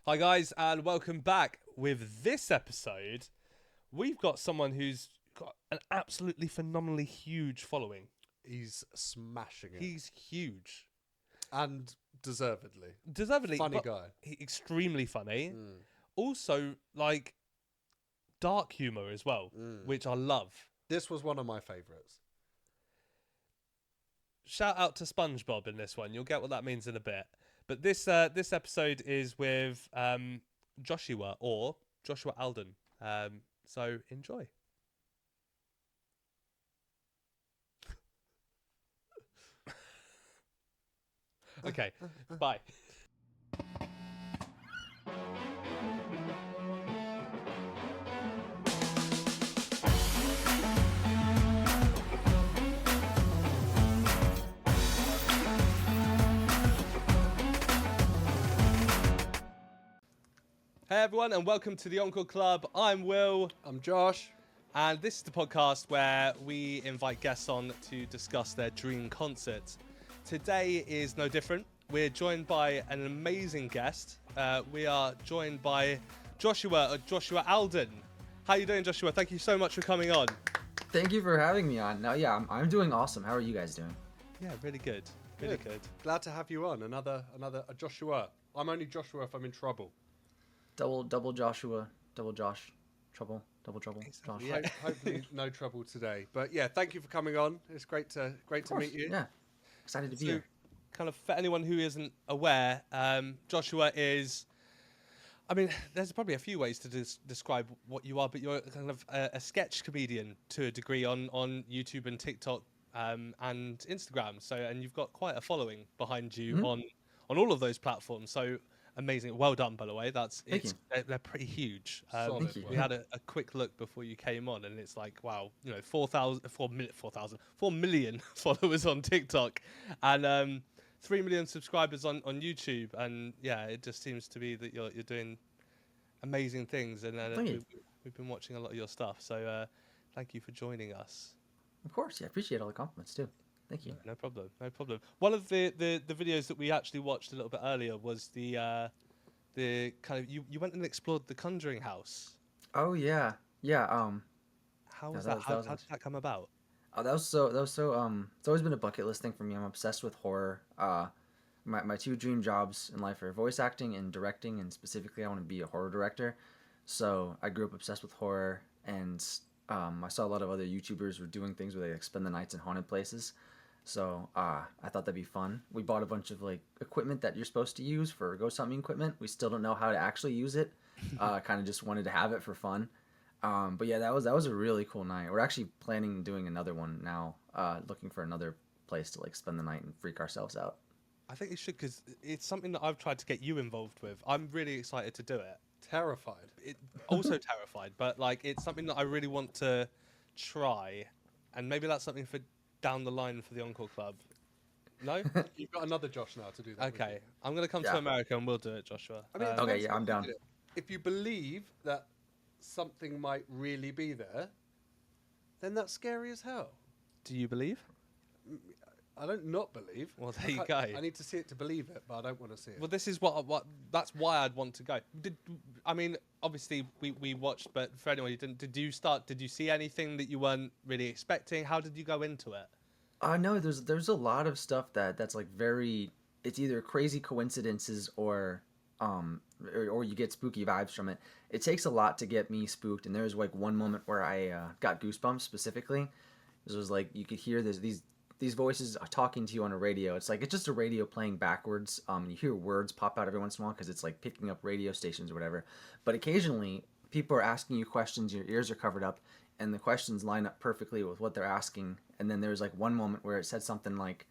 Hi guys, and welcome back. With this episode, we've got someone who's got an absolutely phenomenally huge following. He's smashing it. He's huge. And deservedly. Deservedly, Funny but guy. extremely funny. Also, like, dark humour as well, which I love. This was one of my favourites. Shout out to SpongeBob in this one. You'll get what that means in a bit. But this episode is with Joshiiwuh or Joshua Alden. So enjoy. Okay, bye. Hey everyone, and welcome to the Encore Club. I'm Will, I'm Josh. and this is the podcast where we invite guests on to discuss their dream concert. Today is no different. We're joined by an amazing guest. We are joined by Joshua Alden. How are you doing, Joshua? Thank you so much for coming on. Thank you for having me on. No, yeah, I'm doing awesome. How are you guys doing? Yeah, really good. Really good. Glad to have you on. Another Joshua. I'm only Joshua if I'm in trouble. Double Joshua, double Josh, trouble, double trouble, Josh. Yeah. Hopefully no trouble today. But yeah, thank you for coming on. It's great to meet you. Yeah, excited to be So, here. kind of for anyone who isn't aware, Joshua is. I mean, there's probably a few ways to describe what you are, but you're kind of a sketch comedian to a degree on YouTube and TikTok and Instagram. So, and you've got quite a following behind you on all of those platforms. So amazing, well done, by the way. Thank you. They're pretty huge. Solid Thank you. work. We had a quick look before you came on, and it's like, wow, 4 million followers on TikTok, and 3 million subscribers on YouTube, and yeah, it just seems to be that you're doing amazing things, and Thank you. we've been watching a lot of your stuff. So thank you for joining us. Of course, yeah, appreciate all the compliments too. Thank you. No problem, no problem. One of the videos that we actually watched a little bit earlier was the kind of you went and explored the Conjuring house. Oh yeah, yeah. How Yeah, was that that? was- How that was did that come about? That was so. It's always been a bucket list thing for me. I'm obsessed with horror. My two dream jobs in life are voice acting and directing, and specifically, I want to be a horror director. So I grew up obsessed with horror, and I saw a lot of other YouTubers were doing things where they like, spend the nights in haunted places. So I thought that'd be fun. We bought a bunch of like equipment that you're supposed to use for ghost hunting equipment. We still don't know how to actually use it. Kind of just wanted to have it for fun. But yeah, that was a really cool night. We're actually planning on doing another one now. Looking for another place to like spend the night and freak ourselves out. I think you should, because it's something that I've tried to get you involved with. I'm really excited to do it. Terrified. Also terrified, but like it's something that I really want to try, and maybe that's something for down the line for the Encore Club. No? You've got another Josh now to do that. with Okay, you. I'm gonna come to Yeah. America and we'll do it, Joshua. I mean, it Okay, depends yeah, how I'm you down. do it. If you believe that something might really be there, then that's scary as hell. Do you believe? I don't not believe. Well, there you go. I need to see it to believe it, but I don't want to see it. Well, this is what that's why I'd want to go. I mean, obviously we watched, but for anyone who didn't, did you see anything that you weren't really expecting? How did you go into it? No, there's a lot of stuff that's like very. It's either crazy coincidences or you get spooky vibes from it. It takes a lot to get me spooked, and there was like one moment where I got goosebumps specifically. It was like you could hear these voices are talking to you on a radio. It's just a radio playing backwards. You hear words pop out every once in a while because it's like picking up radio stations or whatever. But occasionally, people are asking you questions. Your ears are covered up, and the questions line up perfectly with what they're asking. And then there's like one moment where it said something like,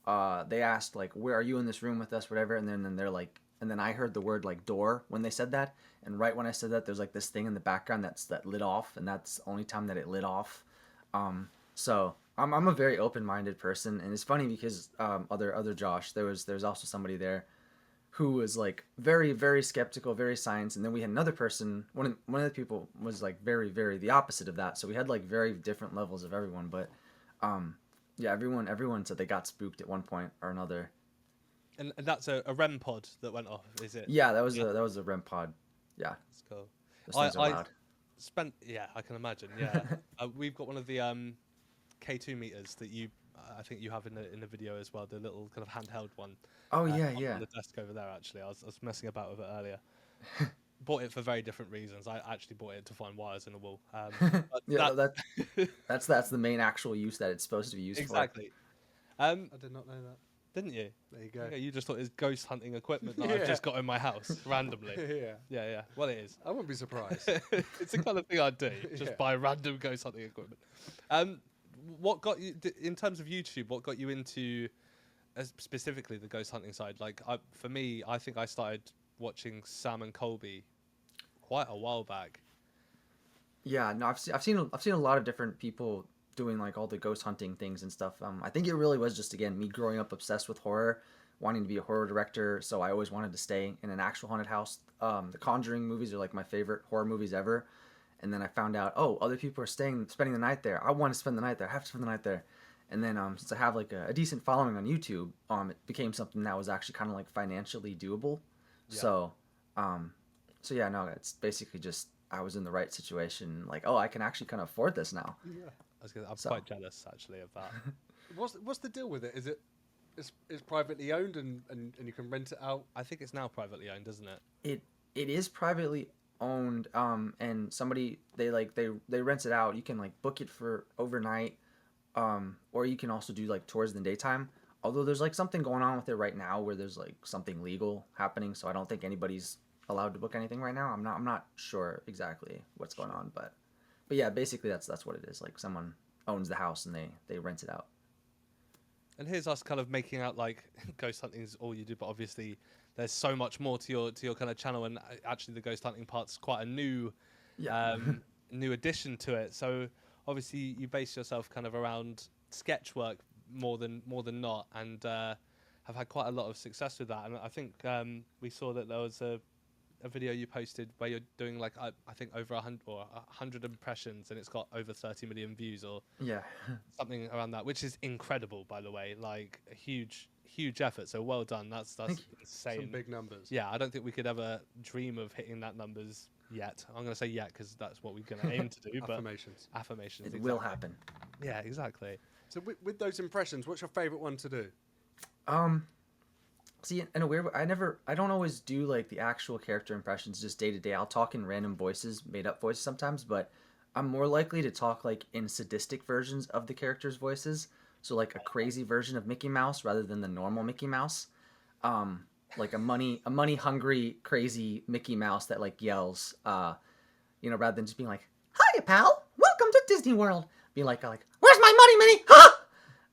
they asked like, "Where are you in this room with us?" Whatever. And then they're like, and then I heard the word like door when they said that. And right when I said that, there's like this thing in the background that lit off, and that's the only time that it lit off. So I'm a very open-minded person, and it's funny because other Josh, there's also somebody there who was like very, very skeptical, very science, and then we had another person. One of the people was like very, very the opposite of that. So we had like very different levels of everyone, but yeah, everyone said they got spooked at one point or another. And that's a REM pod that went off, is it? Yeah, that was a REM pod. Yeah, That's cool. those things are I loud. yeah, I can imagine. Yeah, we've got one of the K2 meters that I think you have in the video as well, the little kind of handheld one. Oh on yeah. the desk over there. Actually, I was messing about with it earlier. Bought it for very different reasons. I actually bought it to find wires in the wall. But Yeah, that's the main actual use that it's supposed to be used exactly. I did not know that. Didn't you? There you go. Yeah, you just thought it's ghost hunting equipment that I've just got in my house randomly. Yeah. Yeah. Well, it is. I wouldn't be surprised. It's the kind of thing I'd do. Just Yeah. buy random ghost hunting equipment. What got you in terms of YouTube? What got you into specifically the ghost hunting side? Like for me, I think I started watching Sam and Colby quite a while back. Yeah, no, I've seen a lot of different people doing like all the ghost hunting things and stuff. I think it really was just again me growing up obsessed with horror, wanting to be a horror director. So I always wanted to stay in an actual haunted house. The Conjuring movies are like my favorite horror movies ever. And then I found out, oh, other people are spending the night there. I want to spend the night there. I have to spend the night there. And then since I have like a decent following on YouTube, it became something that was actually kind of like financially doable. Yeah. So yeah, no, it's basically just I was in the right situation. Like, oh, I can actually kind of afford this now. Yeah. I'm quite jealous actually of that. What's the deal with it? Is it's privately owned and you can rent it out? I think it's now privately owned, isn't it? It is privately owned, and somebody they rent it out. You can like book it for overnight, or you can also do like tours in the daytime. Although there's like something going on with it right now where there's like something legal happening, so I don't think anybody's allowed to book anything right now. I'm not sure exactly what's going on, but yeah, basically that's what it is. Like someone owns the house and they rent it out. And here's us kind of making out like ghost hunting is all you do, but obviously there's so much more to your kind of channel, and actually the ghost hunting part's quite a new new addition to it. So obviously you base yourself kind of around sketch work more than not, and have had quite a lot of success with that. And I think we saw that there was a video you posted where you're doing like I think over 100 impressions, and it's got over 30 million views or something around that, which is incredible, by the way. Like a huge effort. So well done. That's insane. Some big numbers. Yeah, I don't think we could ever dream of hitting that numbers yet. I'm going to say yet because that's what we're going to aim to do. But affirmations. It will happen. Yeah, exactly. So with those impressions, what's your favorite one to do? See, in a weird way, I don't always do like the actual character impressions just day to day. I'll talk in random voices, made up voices sometimes, but I'm more likely to talk like in sadistic versions of the characters' voices. So like a crazy version of Mickey Mouse rather than the normal Mickey Mouse. Like a money hungry, crazy Mickey Mouse that like yells, rather than just being like, "Hiya, pal, welcome to Disney World." Being like, "Where's my money, Minnie?"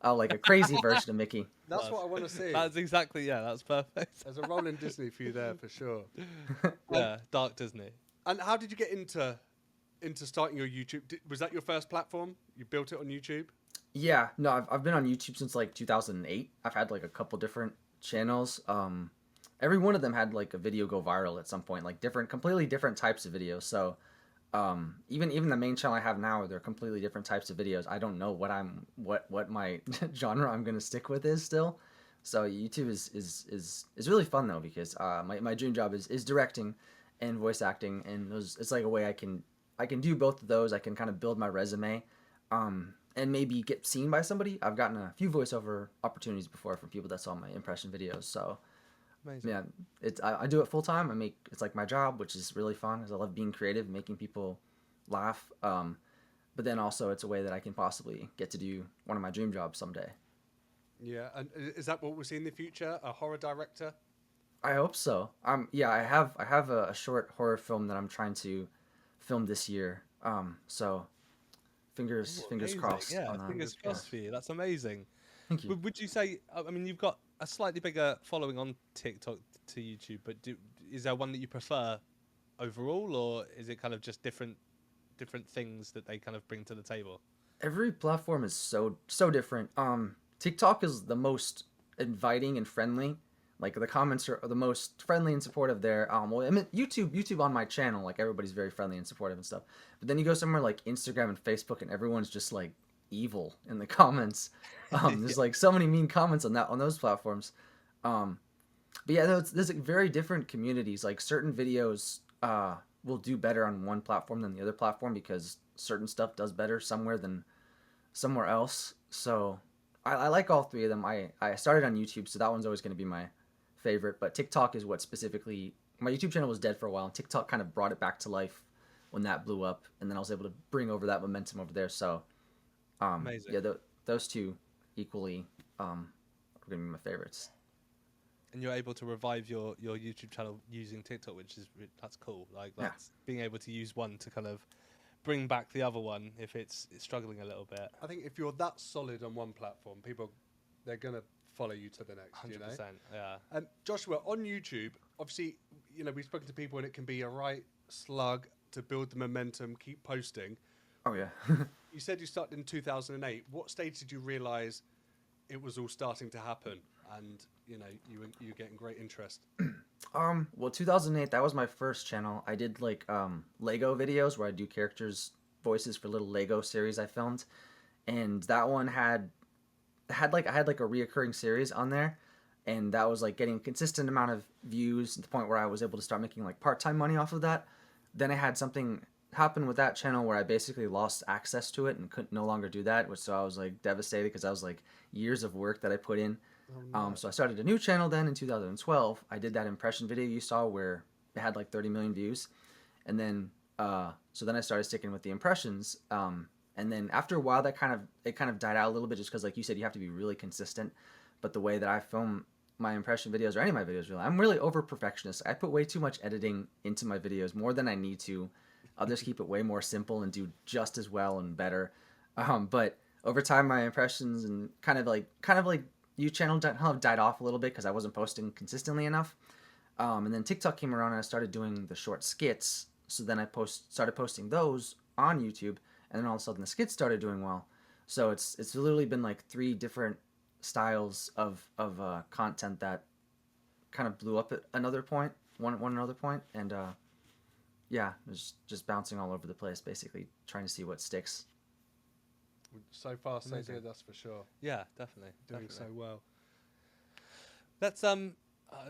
Like a crazy version of Mickey. That's what I want to see. That's exactly, that's perfect. There's a role in Disney for you there for sure. Yeah, dark Disney. And how did you get into starting your YouTube? Was that your first platform? You built it on YouTube? Yeah, no, I've been on YouTube since like 2008. I've had like a couple different channels. Every one of them had like a video go viral at some point, like completely different types of videos. So even the main channel I have now, they're completely different types of videos. I don't know what my genre I'm gonna stick with is still. So YouTube is really fun though, because my dream job is directing and voice acting, and it's like a way I can do both of those. I can kind of build my resume, and maybe get seen by somebody. I've gotten a few voiceover opportunities before from people that saw my impression videos. So Amazing. yeah, I do it full time. It's like my job, which is really fun because I love being creative, making people laugh. But then also it's a way that I can possibly get to do one of my dream jobs someday. Yeah, and is that what we'll see in the future? A horror director? I hope so. Yeah, I have a short horror film that I'm trying to film this year. So fingers crossed. Yeah, on that. fingers crossed for you. That's amazing. Thank you. Would you say? I mean, you've got a slightly bigger following on TikTok to YouTube, but is there one that you prefer overall, or is it kind of just different things that they kind of bring to the table? Every platform is so different. TikTok is the most inviting and friendly. Like the comments are the most friendly and supportive there. Well, I mean, YouTube on my channel, like everybody's very friendly and supportive and stuff. But then you go somewhere like Instagram and Facebook, and everyone's just like evil in the comments. There's like so many mean comments on those platforms. But yeah, there's like very different communities. Like certain videos will do better on one platform than the other platform because certain stuff does better somewhere than somewhere else. So I like all three of them. I started on YouTube, so that one's always going to be my favorite. But TikTok is what specifically my YouTube channel was dead for a while, and TikTok kind of brought it back to life when that blew up, and then I was able to bring over that momentum over there. So Amazing. yeah, those two equally are going to be my favorites. And you're able to revive your YouTube channel using TikTok, which is that's cool. Like Yeah. that's being able to use one to kind of bring back the other one if it's struggling a little bit. I think if you're that solid on one platform, people they're gonna follow you to the next. 100%. You know. Yeah. Joshua, on YouTube, obviously, we've spoken to people, and it can be a right slug to build the momentum, keep posting. Oh yeah. You said you started in 2008. What stage did you realise it was all starting to happen, and you were getting great interest? Well, 2008, that was my first channel. I did like Lego videos where I do characters voices for little Lego series I filmed, and that one had like I had like a reoccurring series on there, and that was like getting a consistent amount of views to the point where I was able to start making like part-time money off of that. Then I had something happen with that channel where I basically lost access to it and couldn't no longer do that, which so I was like devastated because I was like years of work that I put in. So I started a new channel then in 2012. I did that impression video you saw where it had like 30 million views, and then so then I started sticking with the impressions. And then after a while, that kind of died out a little bit just because, like you said, you have to be really consistent. But the way that I film my impression videos or any of my videos, really, I'm really over perfectionist. I put way too much editing into my videos, more than I need to. I'll just keep it way more simple and do just as well and better. But over time, my impressions and kind of like YouTube channel died off a little bit because I wasn't posting consistently enough. And then TikTok came around and I started doing the short skits. So then I started posting those on YouTube, and then all of a sudden the skits started doing well. So it's literally been like three different styles of content that kind of blew up at another point, one another point, and yeah, it was just bouncing all over the place, basically trying to see what sticks. So far, so Amazing. good. That's for sure. Yeah, definitely. Doing definitely. so well. Let's do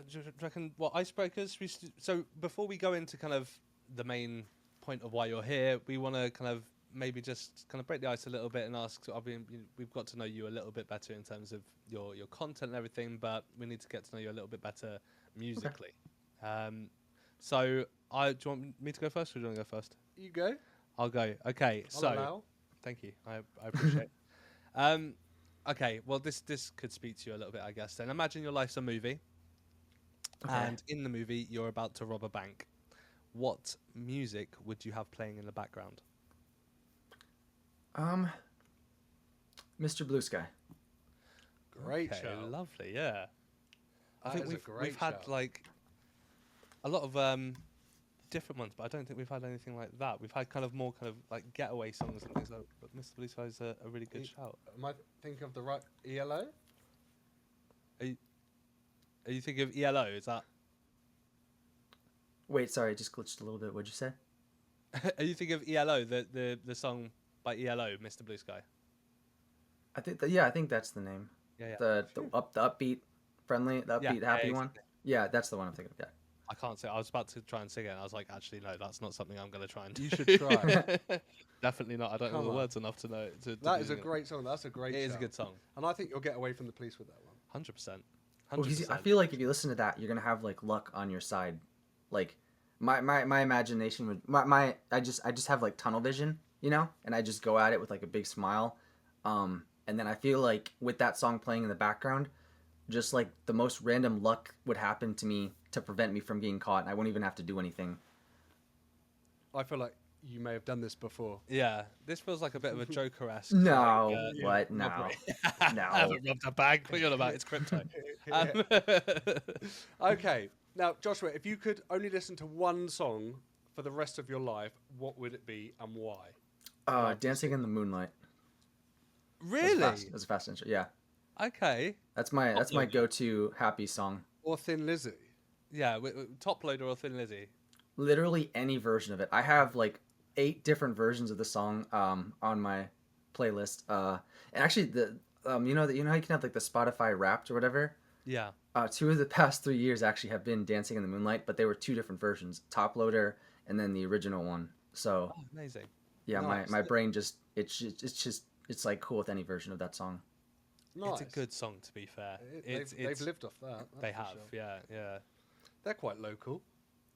you reckon what icebreakers? So before we go into kind of the main point of why you're here, we want to kind of maybe just kind of break the ice a little bit and ask. I mean, we've got to know you a little bit better in terms of your content and everything, but we need to get to know you a little bit better musically. Okay. So do you want me to go first, or do you want to go first? You go. I'll go. Okay. I'll allow. Thank you. I appreciate it. Okay, well, this could speak to you a little bit, I guess. Then imagine your life's a movie, and in the movie, you're about to rob a bank. What music would you have playing in the background? Mr. Blue Sky. Great Okay, show. lovely, yeah. I That think is a we've great had shout. like a lot of different ones, but I don't think we've had anything like that. We've had kind of more kind of like getaway songs and things like that. But Mr. Blue Sky is a really good shout. Am I thinking of the right ELO? Are you thinking of ELO? Is that? Wait, sorry, I just glitched a little bit. What'd you say? Are you thinking of ELO, the song by ELO, Mr. Blue Sky? I think I think that's the name. Yeah, yeah. The upbeat, friendly, the upbeat, happy one. exactly. Yeah, that's the one I'm thinking of. Yeah. I can't say. I was about to try and sing it, and I was like, actually, no, that's not something I'm going to try and do. You should try. Definitely not. I don't know Come the on. words enough to know. That is a great song. That's a great It is a shout. good song. And I think you'll get away from the police with that one. 100%. Well, 'cause I feel like if you listen to that, you're gonna have like luck on your side. Like my imagination would I just have like tunnel vision, and I just go at it with like a big smile. And then I feel like with that song playing in the background, just like the most random luck would happen to me to prevent me from getting caught, and I won't even have to do anything. I feel like you may have done this before. Yeah, this feels like a bit of a Joker-esque. No, like, what? No, robbery. no. I haven't robbed a bank. What are you on about? It's crypto. Okay. Now, Joshua, if you could only listen to one song for the rest of your life, what would it be and why? Dancing in the Moonlight. Really? That's a fast intro. Yeah, Okay. that's my go-to happy song. Or Thin Lizzy? Yeah, Top Loader or Thin Lizzy. Literally any version of it. I have like 8 different versions of the song on my playlist. And actually, the you know how you can have like the Spotify Wrapped or whatever. Yeah. Two of the past 3 years actually have been Dancing in the Moonlight, but they were two different versions, Top Loader and then the original one. So Oh, amazing. yeah, Nice. my brain just it's like cool with any version of that song. Nice. It's a good song, to be fair. They've lived off that. They that's for have, sure. yeah. They're quite local.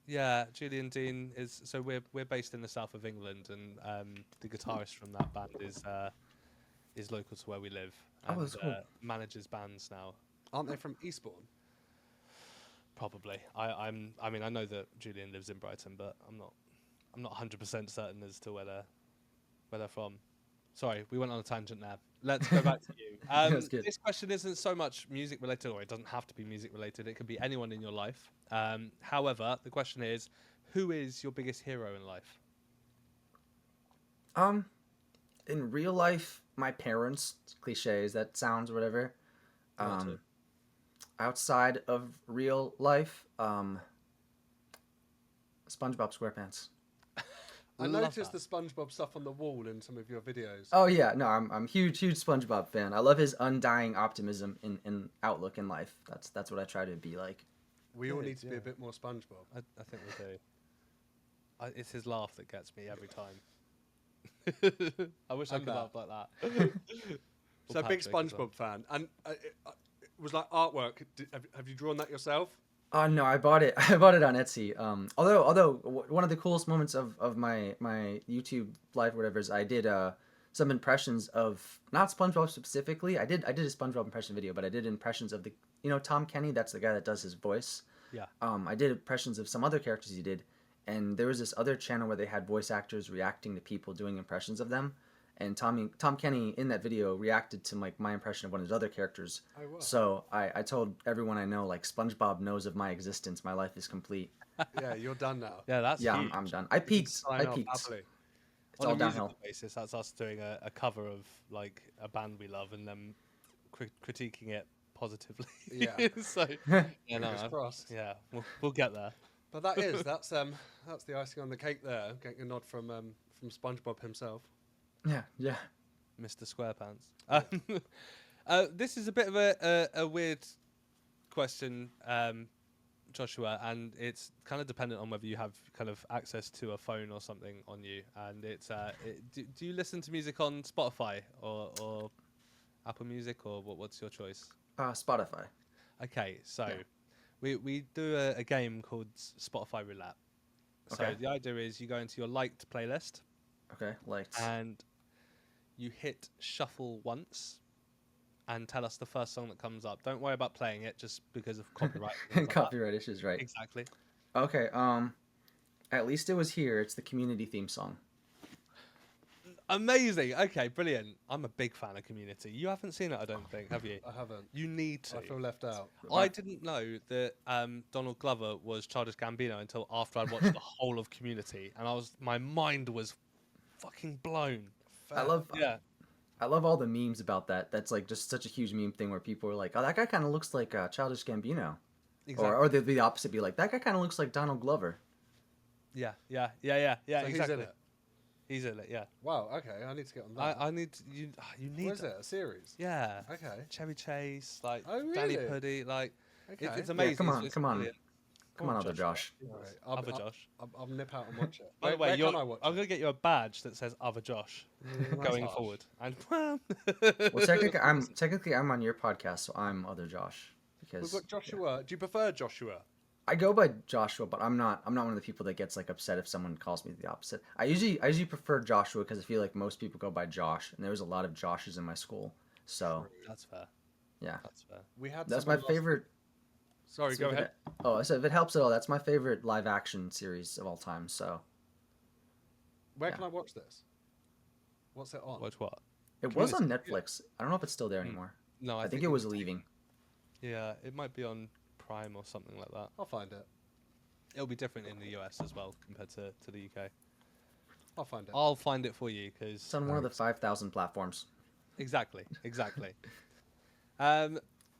Yeah, Julian Dean is. So we're based in the south of England, and the guitarist from that band is local to where we live, Oh, and that's cool. manages bands now. Aren't they from Eastbourne? Probably. I mean, I know that Julian lives in Brighton, but I'm not 100% certain as to where they're from. Sorry, we went on a tangent there. Let's go back to you. That's good. This question isn't so much music related, or it doesn't have to be music related. It could be anyone in your life. However, the question is, who is your biggest hero in life? In real life, my parents, cliches that sounds or whatever. Gotcha. Outside of real life, SpongeBob SquarePants. I Love noticed that. the SpongeBob stuff on the wall in some of your videos. Oh yeah, no, I'm huge SpongeBob fan. I love his undying optimism in outlook in life. That's what I try to be like. We all Good, need to be yeah. a bit more SpongeBob. I think we do. It's his laugh that gets me every time. I wish I And could that. laugh like that. So Or big Patrick as well. SpongeBob fan, and it was like artwork. Have you drawn that yourself? Oh no, I bought it. I bought it on Etsy. Although one of the coolest moments of my YouTube life, or whatever, is I did some impressions of not SpongeBob specifically. I did a SpongeBob impression video, but I did impressions of the Tom Kenny. That's the guy that does his voice. Yeah. I did impressions of some other characters he did, and there was this other channel where they had voice actors reacting to people doing impressions of them. And Tom Kenny in that video reacted to like my impression of one of his other characters. Oh, wow. So I told everyone I know, like, SpongeBob knows of my existence. My life is complete. Yeah, you're done now. Yeah, that's Yeah, huge. I'm done. I peaked. Sign I off peaked. happily. It's On all a musical downhill. basis, that's us doing a cover of like a band we love and then critiquing it positively. Yeah. So yeah, no, Fingers crossed. yeah, we'll get there. But that's the icing on the cake there. Getting a nod from SpongeBob himself. Yeah. Mr. SquarePants. This is a bit of a weird question, Joshua, and it's kind of dependent on whether you have kind of access to a phone or something on you. And it's do you listen to music on Spotify or Apple Music, or what's your choice? Spotify. Okay, so Yeah. we do a game called Spotify Roulette. So Okay. the idea is you go into your liked playlist Okay. Liked. and you hit shuffle once and tell us the first song that comes up. Don't worry about playing it just because of copyright. and things like that. Copyright issues, right? Exactly. Okay. At least it was here. It's the Community theme song. Amazing. Okay, brilliant. I'm a big fan of Community. You haven't seen it, I don't think, have you? I haven't. You need to. I feel left out. I didn't know that Donald Glover was Childish Gambino until after I'd watched the whole of Community, and my mind was fucking blown. I love. Yeah. I love all the memes about that. That's like just such a huge meme thing where people are like, "Oh, that guy kind of looks like Childish Gambino," Exactly. or the opposite, be like, "That guy kind of looks like Donald Glover." Yeah. So Exactly. he's in it. He's in it. Yeah. Wow. Okay, I need to get on that. I need you. You need. What is it? A series? Yeah. Okay. Chevy Chase, like Oh, Danny really? Puddy, like Okay. it's amazing. come on, It's come on. brilliant. Come on, other Josh. All right. Other Josh. I'll nip out and watch it. By the way, where you're, can I watch I'm it? gonna get you a badge that says Other Josh That's going harsh. forward. And Well, technically I'm on your podcast, so I'm other Josh We've because got Joshua. Do you prefer Joshua? I go by Joshua, but I'm not one of the people that gets like upset if someone calls me the opposite. I usually prefer Joshua because I feel like most people go by Josh, and there was a lot of Joshes in my school. So that's fair. yeah, That's fair. We had. that's my someone last- favorite. Sorry, go if it- ahead. Oh, so if it helps at all, that's my favorite live action series of all time. So Where yeah. can I watch this? What's it on? Watch what? it was on Community, yeah. Netflix. I don't know if it's still there anymore. No, I think it was leaving. Yeah, it might be on Prime or something like that. I'll find it. It'll be different in the US as well compared to the UK. I'll find it. I'll find it for you because It's on one of the 5,000 platforms. exactly.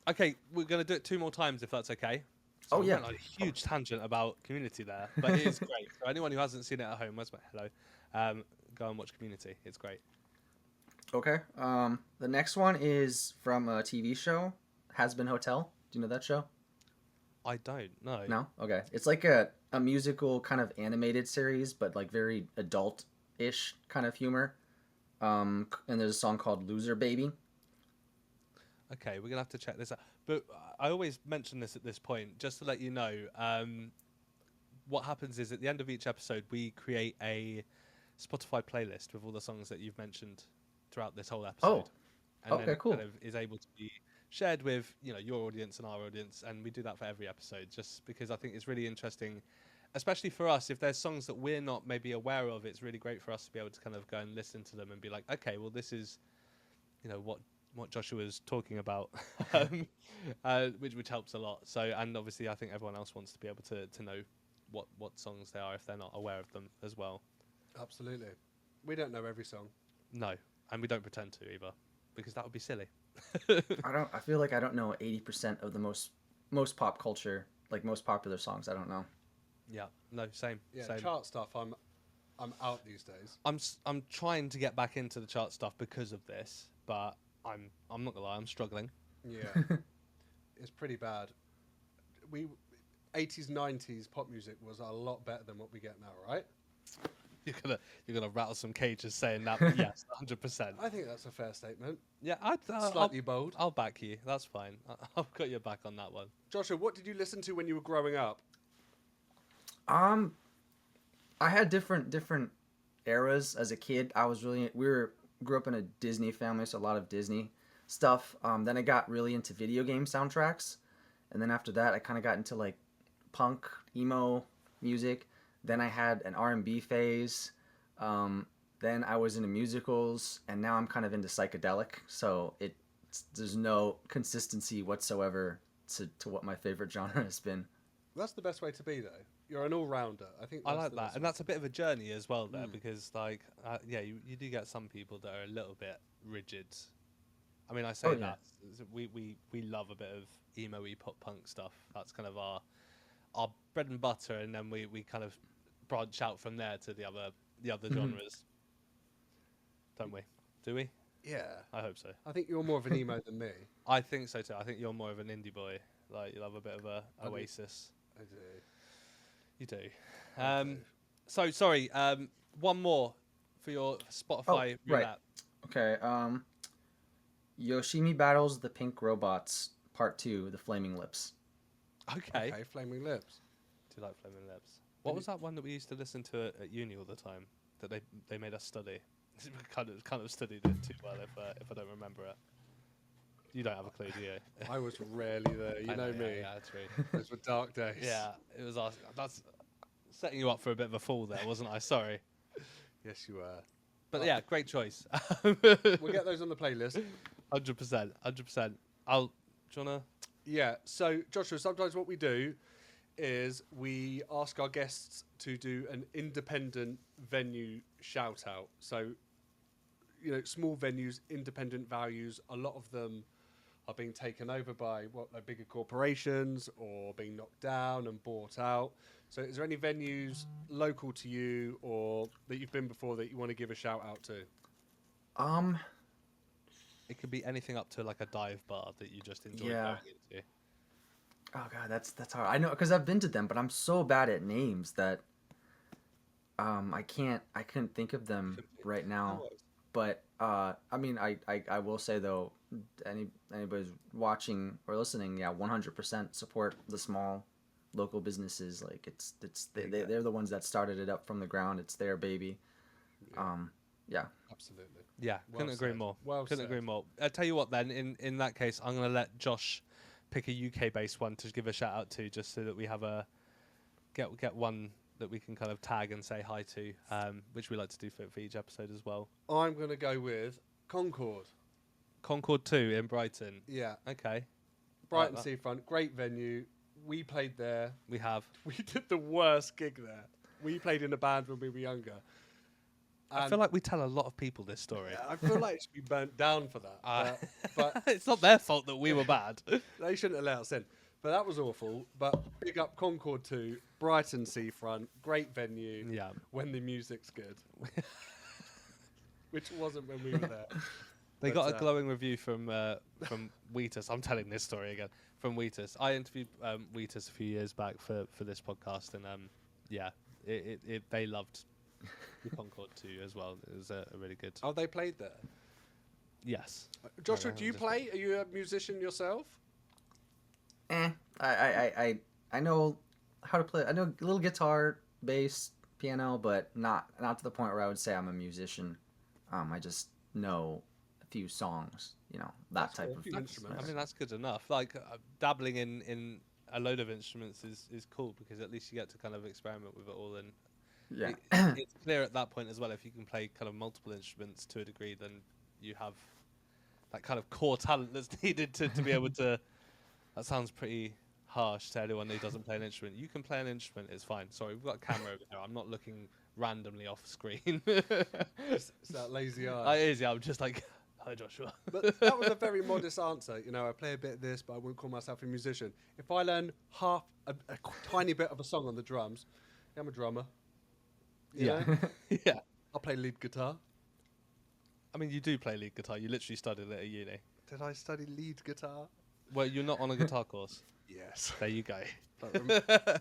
Okay, we're gonna do it 2 more times if that's okay. Oh, we yeah. went on a huge tangent about Community there, but it is great. So anyone who hasn't seen it at home, where's my hello? Go and watch Community. It's great. Okay. The next one is from a TV show, Has Been Hotel. Do you know that show? I don't know. No? Okay. It's like a musical kind of animated series, but like very adult-ish kind of humor. And there's a song called Loser Baby. Okay, we're gonna have to check this out. But I always mention this at this point, just to let you know. What happens is at the end of each episode, we create a Spotify playlist with all the songs that you've mentioned throughout this whole episode. And Okay, then it cool. kind of is able to be shared with your audience and our audience, and we do that for every episode, just because I think it's really interesting, especially for us. If there's songs that we're not maybe aware of, it's really great for us to be able to kind of go and listen to them and be like, okay, well, this is what Joshua was talking about, which helps a lot. So, and obviously, I think everyone else wants to be able to know what songs they are if they're not aware of them as well. Absolutely. We don't know every song. No, and we don't pretend to either, because that would be silly. I feel like I don't know 80% of the most pop culture, like most popular songs. I don't know. Yeah, no, same. Yeah, Same. chart stuff. I'm out these days. I'm trying to get back into the chart stuff because of this, but I'm not gonna lie, I'm struggling. Yeah, it's pretty bad. 80s, 90s pop music was a lot better than what we get now, right? You're gonna rattle some cages saying that, but yes, 100%. I think that's a fair statement. Yeah, Slightly bold. I'll back you. That's fine. I've got your back on that one. Joshua, what did you listen to when you were growing up? I had different eras as a kid. Grew up in a Disney family, so a lot of Disney stuff. Then I got really into video game soundtracks, and then after that, I kind of got into like punk, emo music. Then I had an R&B phase. Then I was into musicals, and now I'm kind of into psychedelic. So there's no consistency whatsoever to what my favorite genre has been. That's the best way to be, though. You're an all-rounder. I think I that's like the that, best and way. that's a bit of a journey as well there, because like you do get some people that are a little bit rigid. I mean, I say Oh, yeah. that we love a bit of emo-y pop punk stuff. That's kind of our bread and butter, and then we kind of branch out from there to the other genres, don't we? Do we? Yeah. I hope so. I think you're more of an emo than me. I think so too. I think you're more of an indie boy. Like you love a bit of a I do. Oasis. I do. You do. I do. So sorry. One more for your Spotify roulette. Okay. Yoshimi battles the pink robots, part 2, the Flaming Lips. Okay. Okay, Flaming Lips. Do you like Flaming Lips? What was that one that we used to listen to at uni all the time that they made us study? We kind of studied it too well if I don't remember it. You don't have a clue, do you? I was rarely there. You I know me. Yeah, true. Those were dark days. Yeah, it was. That's setting you up for a bit of a fall there, wasn't I? Sorry. Yes, you were. But yeah, great choice. We'll get those on the playlist. 100%. 100%. Do you wanna? Yeah. So, Joshua, sometimes what we do is we ask our guests to do an independent venue shout out. So, small venues, independent values, a lot of them are being taken over by like bigger corporations or being knocked down and bought out. So is there any venues local to you or that you've been before that you want to give a shout out to? It could be anything up to like a dive bar that you just enjoy Yeah. going into. Oh god, that's hard. I know because I've been to them, but I'm so bad at names that I couldn't think of them right now. But I mean, I will say though, anybody's watching or listening, yeah, 100% support the small local businesses. Like they're the ones that started it up from the ground. It's their baby. Yeah. Absolutely. Yeah, Well couldn't agree said. more. Well couldn't said. agree more. I'll tell you what then, in that case, I'm going to let Josh pick a UK-based one to give a shout-out to, just so that we have get one that we can kind of tag and say hi to, which we like to do for each episode as well. I'm going to go with Concord. Concord 2 in Brighton. Yeah. Okay. Brighton that. Seafront, great venue. We played there. We have. We did the worst gig there. We played in a band when we were younger. I feel like we tell a lot of people this story. I feel like it should be burnt down for that. But It's not their fault that we were bad. they shouldn't have let us in. But that was awful. But big up Concord 2, Brighton Seafront, great venue. Yeah. When the music's good. Which wasn't when we were there. They But, got a glowing review from Wheatus. I'm telling this story again from Wheatus. I interviewed Wheatus a few years back for this podcast, and yeah, they loved the Concorde too as well. It was a really good. Oh, they played there. Yes. Joshua, No, do you just- play? Are you a musician yourself? I know how to play. I know a little guitar, bass, piano, but not to the point where I would say I'm a musician. I just know a few songs, that That's type cool. of Few instruments. I mean, that's good enough. Like dabbling in a load of instruments is cool because at least you get to kind of experiment with it all. And yeah. it's clear at that point as well. If you can play kind of multiple instruments to a degree, then you have that kind of core talent that's needed to be able to. That sounds pretty harsh to anyone who doesn't play an instrument. You can play an instrument, it's fine. Sorry, we've got a camera over here. I'm not looking randomly off screen. It's that lazy eye. It is, yeah. I'm just like, hi, Joshua. But that was a very modest answer. I play a bit of this, but I wouldn't call myself a musician. If I learn a tiny bit of a song on the drums, I'm a drummer. You Yeah. know? Yeah. I'll play lead guitar. I mean, you do play lead guitar. You literally studied it at uni. Did I study lead guitar? Well, you're not on a guitar course. Yes. There you go.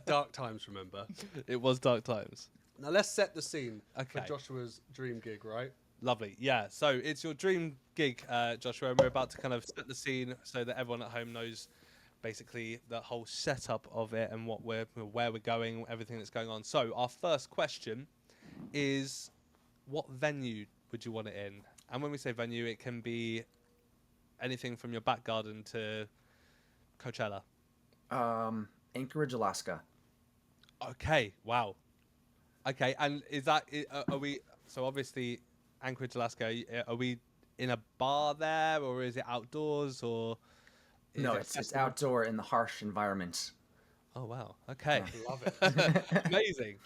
Dark times, remember. It was dark times. Now let's set the scene for Okay. Joshua's dream gig, right? Lovely. Yeah. So it's your dream gig, Joshua, and we're about to kind of set the scene so that everyone at home knows basically the whole setup of it and where we're going, everything that's going on. So our first question is, what venue would you want it in? And when we say venue, it can be anything from your back garden to Coachella. Anchorage, Alaska. Okay. Wow. Okay. And is that are we? So obviously, Anchorage, Alaska. Are we in a bar there, or is it outdoors, or? Is No, it it's festival? outdoor in the harsh environment. Oh wow. Okay. Love it. Amazing.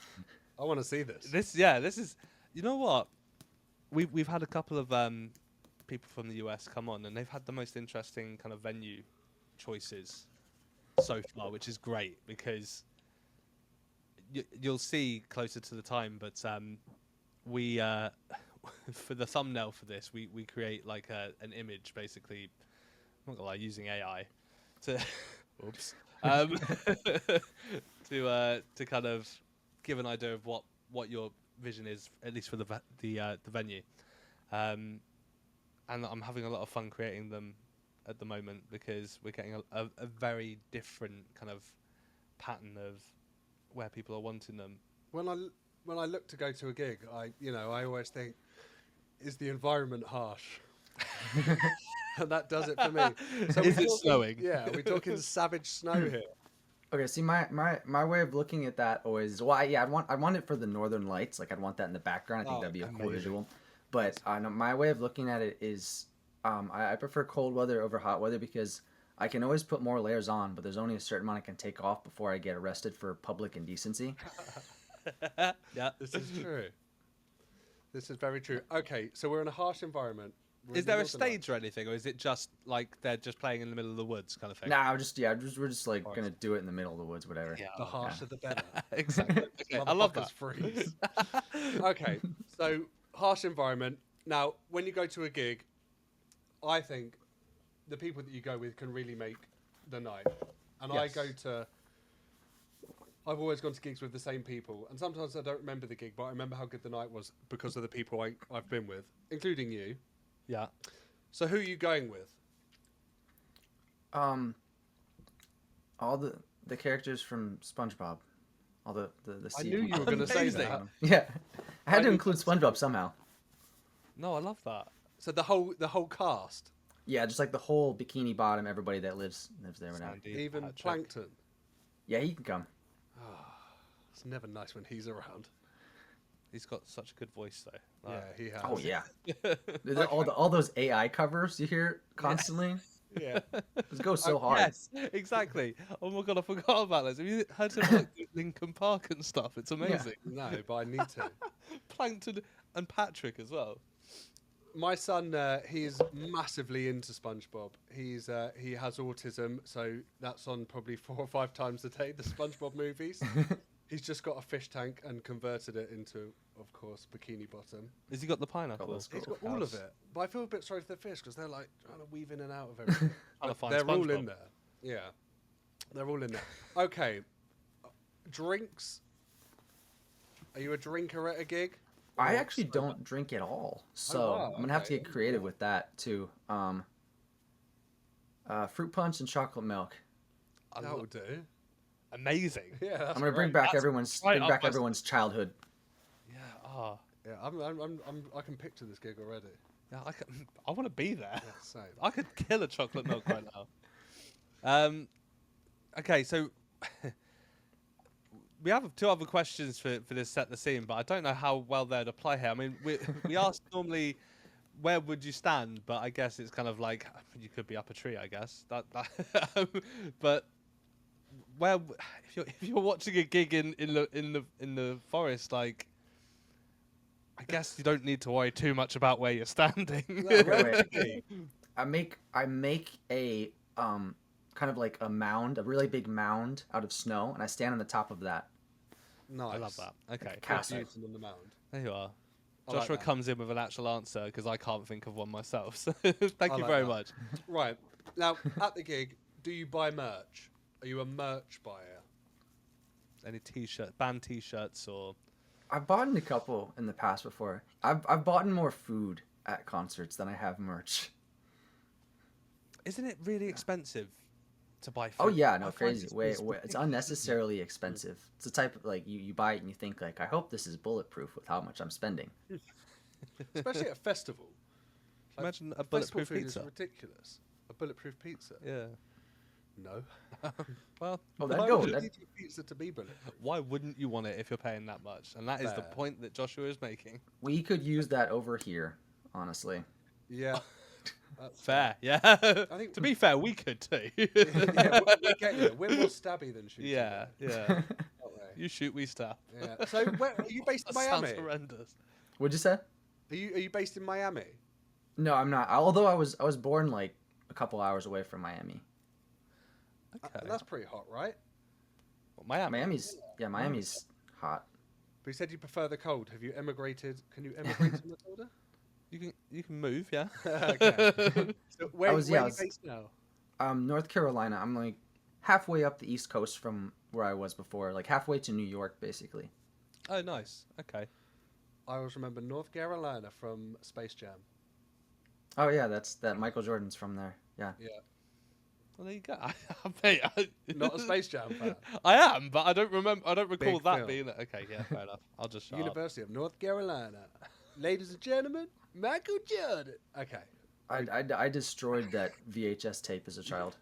I want to see this. This is. You know what? We've had a couple of people from the US come on, and they've had the most interesting kind of venue choices so far, which is great because you'll see closer to the time. But we for the thumbnail for this, we create like an image basically. I'm not gonna lie, using AI to oops to kind of give an idea of what your vision is, at least for the venue. And I'm having a lot of fun creating them at the moment because we're getting a very different kind of pattern of where people are wanting them. When I look to go to a gig, I always think, is the environment harsh? And that does it for me. So Is we're it talking- snowing? Yeah, we're talking savage snow here. Okay, see, my way of looking at that always, well, I want it for the Northern Lights. Like, I'd want that in the background. I think Oh, that'd be a cool amazing. visual. But no, my way of looking at it is, I prefer cold weather over hot weather because I can always put more layers on, but there's only a certain amount I can take off before I get arrested for public indecency. Yeah. This is true. This is very true. Okay, so we're in a harsh environment. We're in Is the there a Northern stage or anything, or is it just like they're just playing in the middle of the woods kind of thing? Nah, we're just like gonna do it in the middle of the woods, whatever. Yeah. Lights. The harsher the better. Exactly. Okay, I love that. Motherfuckers freeze. Okay, so harsh environment. Now, when you go to a gig, I think the people that you go with can really make the night. And Yes. I've always gone to gigs with the same people, and sometimes I don't remember the gig, but I remember how good the night was because of the people I've been with, including you. Yeah. So who are you going with? All the characters from SpongeBob, all the I sea knew you people. were going to say Amazing. that. Yeah, I had to knew include SpongeBob somehow. No, I love that. So the whole cast, Yeah, just like the whole Bikini Bottom, everybody that lives there, whatever. Sandy, even Patrick. Plankton. Yeah, he can come. It's never nice when he's around. He's got such a good voice though. Yeah, he has. Oh yeah, all those AI covers you hear constantly. Yeah. Just go so hard. Yes, exactly. Oh my god, I forgot about this. Have you heard him like do Linkin Park and stuff? It's amazing. No, but I need to. Plankton and Patrick as well. My son, he's massively into SpongeBob. He has autism, so that's on probably 4 or 5 times a day. The SpongeBob movies. He's just got a fish tank and converted it into, of course, bikini bottom. Has he got the pineapple? that's He's cool. got all of it. But I feel a bit sorry for the fish because they're like trying to weave in and out of everything. Trying to find They're all in SpongeBob. there. Yeah. They're all in there. Okay. Drinks. Are you a drinker at a gig? I Or actually sober? don't drink at all, so wow, I'm gonna have to okay. get creative with that too. Fruit punch and chocolate milk. That will do. Amazing. Yeah, that's I'm gonna bring great. back That's right up my- everyone's childhood. Yeah. Ah. Yeah, I can picture this gig already. Yeah. I want to be there. Yeah, same. I could kill a chocolate milk right now. Okay, so we have two other questions for this set the scene, but I don't know how well they'd apply here. I mean, we ask normally, where would you stand? But I guess it's kind of like you could be up a tree. I guess but where if you're watching a gig in the forest, like. I guess you don't need to worry too much about where you're standing. Wait. I make a kind of like a mound, a really big mound out of snow, and I stand on the top of that. Nice. I love that. Okay, Castle. Castle on the mound. there you are. I like Joshua that. comes in with an actual answer because I can't think of one myself. So thank I you like very that. much. Right. Now, at the gig, do you buy merch? Are you a merch buyer? Any band T-shirts or I've bought a couple in the past before. I've bought more food at concerts than I have merch. isn't it really expensive to buy food? Oh yeah, I no, find crazy. it's Wait, it's unnecessarily expensive. It's the type of like you buy it and you think like I hope this is bulletproof with how much I'm spending. Especially at a festival. Imagine a Festival bulletproof food pizza. is ridiculous. A bulletproof pizza? Yeah. No. Well, Oh, that'd Why go. would you That, need your pizza to be bulletproof? why wouldn't you want it if you're paying that much? And that is the Fair. point that Joshua is making. we could use that over here, honestly. Yeah. That's Fair, yeah. think- to be fair, we could too. yeah, we're more stabby than shooting. yeah, yeah. aren't we? You shoot, we stab. Yeah. So, where are you based in That Miami? sounds horrendous. What'd you say? Are you based in Miami? No, I'm not. Although I was born like a couple hours away from Miami. Okay. That's pretty hot, right? Well, Miami. Miami's hot. But you said you prefer the cold. Have you emigrated? Can you emigrate to Matilda? You can move, yeah. Okay. So where I was are you based now? North Carolina. I'm like halfway up the East Coast from where I was before, like halfway to New York, basically. Oh, nice. Okay. I always remember North Carolina from Space Jam. Oh yeah, that Michael Jordan's from there. Yeah. Yeah. Well, there you go. Mate, Not a Space Jam fan. I am, but I don't remember. I don't recall Big that film. being. Okay, yeah, fair enough. I'll just shut up. University of North Carolina. Ladies and gentlemen, Michael Jordan. Okay. I destroyed that VHS tape as a child.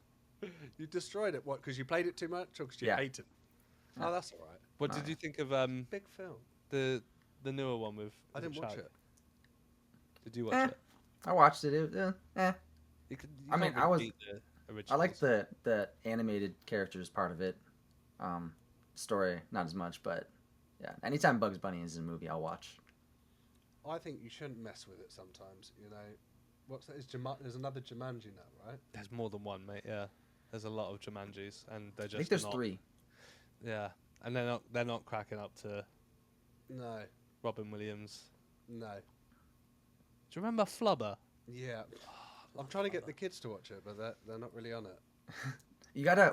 You destroyed it. What? Because you played it too much, or because you Yeah. hated it? Oh, that's all right. What did you think of Big film. the newer one with? I didn't watch Shaq? it. Did you watch Eh. it? I watched it. You I mean, can't I was- beat the I originals. like the animated characters part of it. Story not as much, but yeah. Anytime Bugs Bunny is in a movie, I'll watch. I think you shouldn't mess with it sometimes. You know, what's that? There's another Jumanji now, right? There's more than one, mate. Yeah, there's a lot of Jumanjis, and they're just I think there's not, 3. Yeah, and they're not cracking up to No, Robin Williams. no. Do you remember Flubber? Yeah. I'm trying to get the kids to watch it, but they're not really on it. We gotta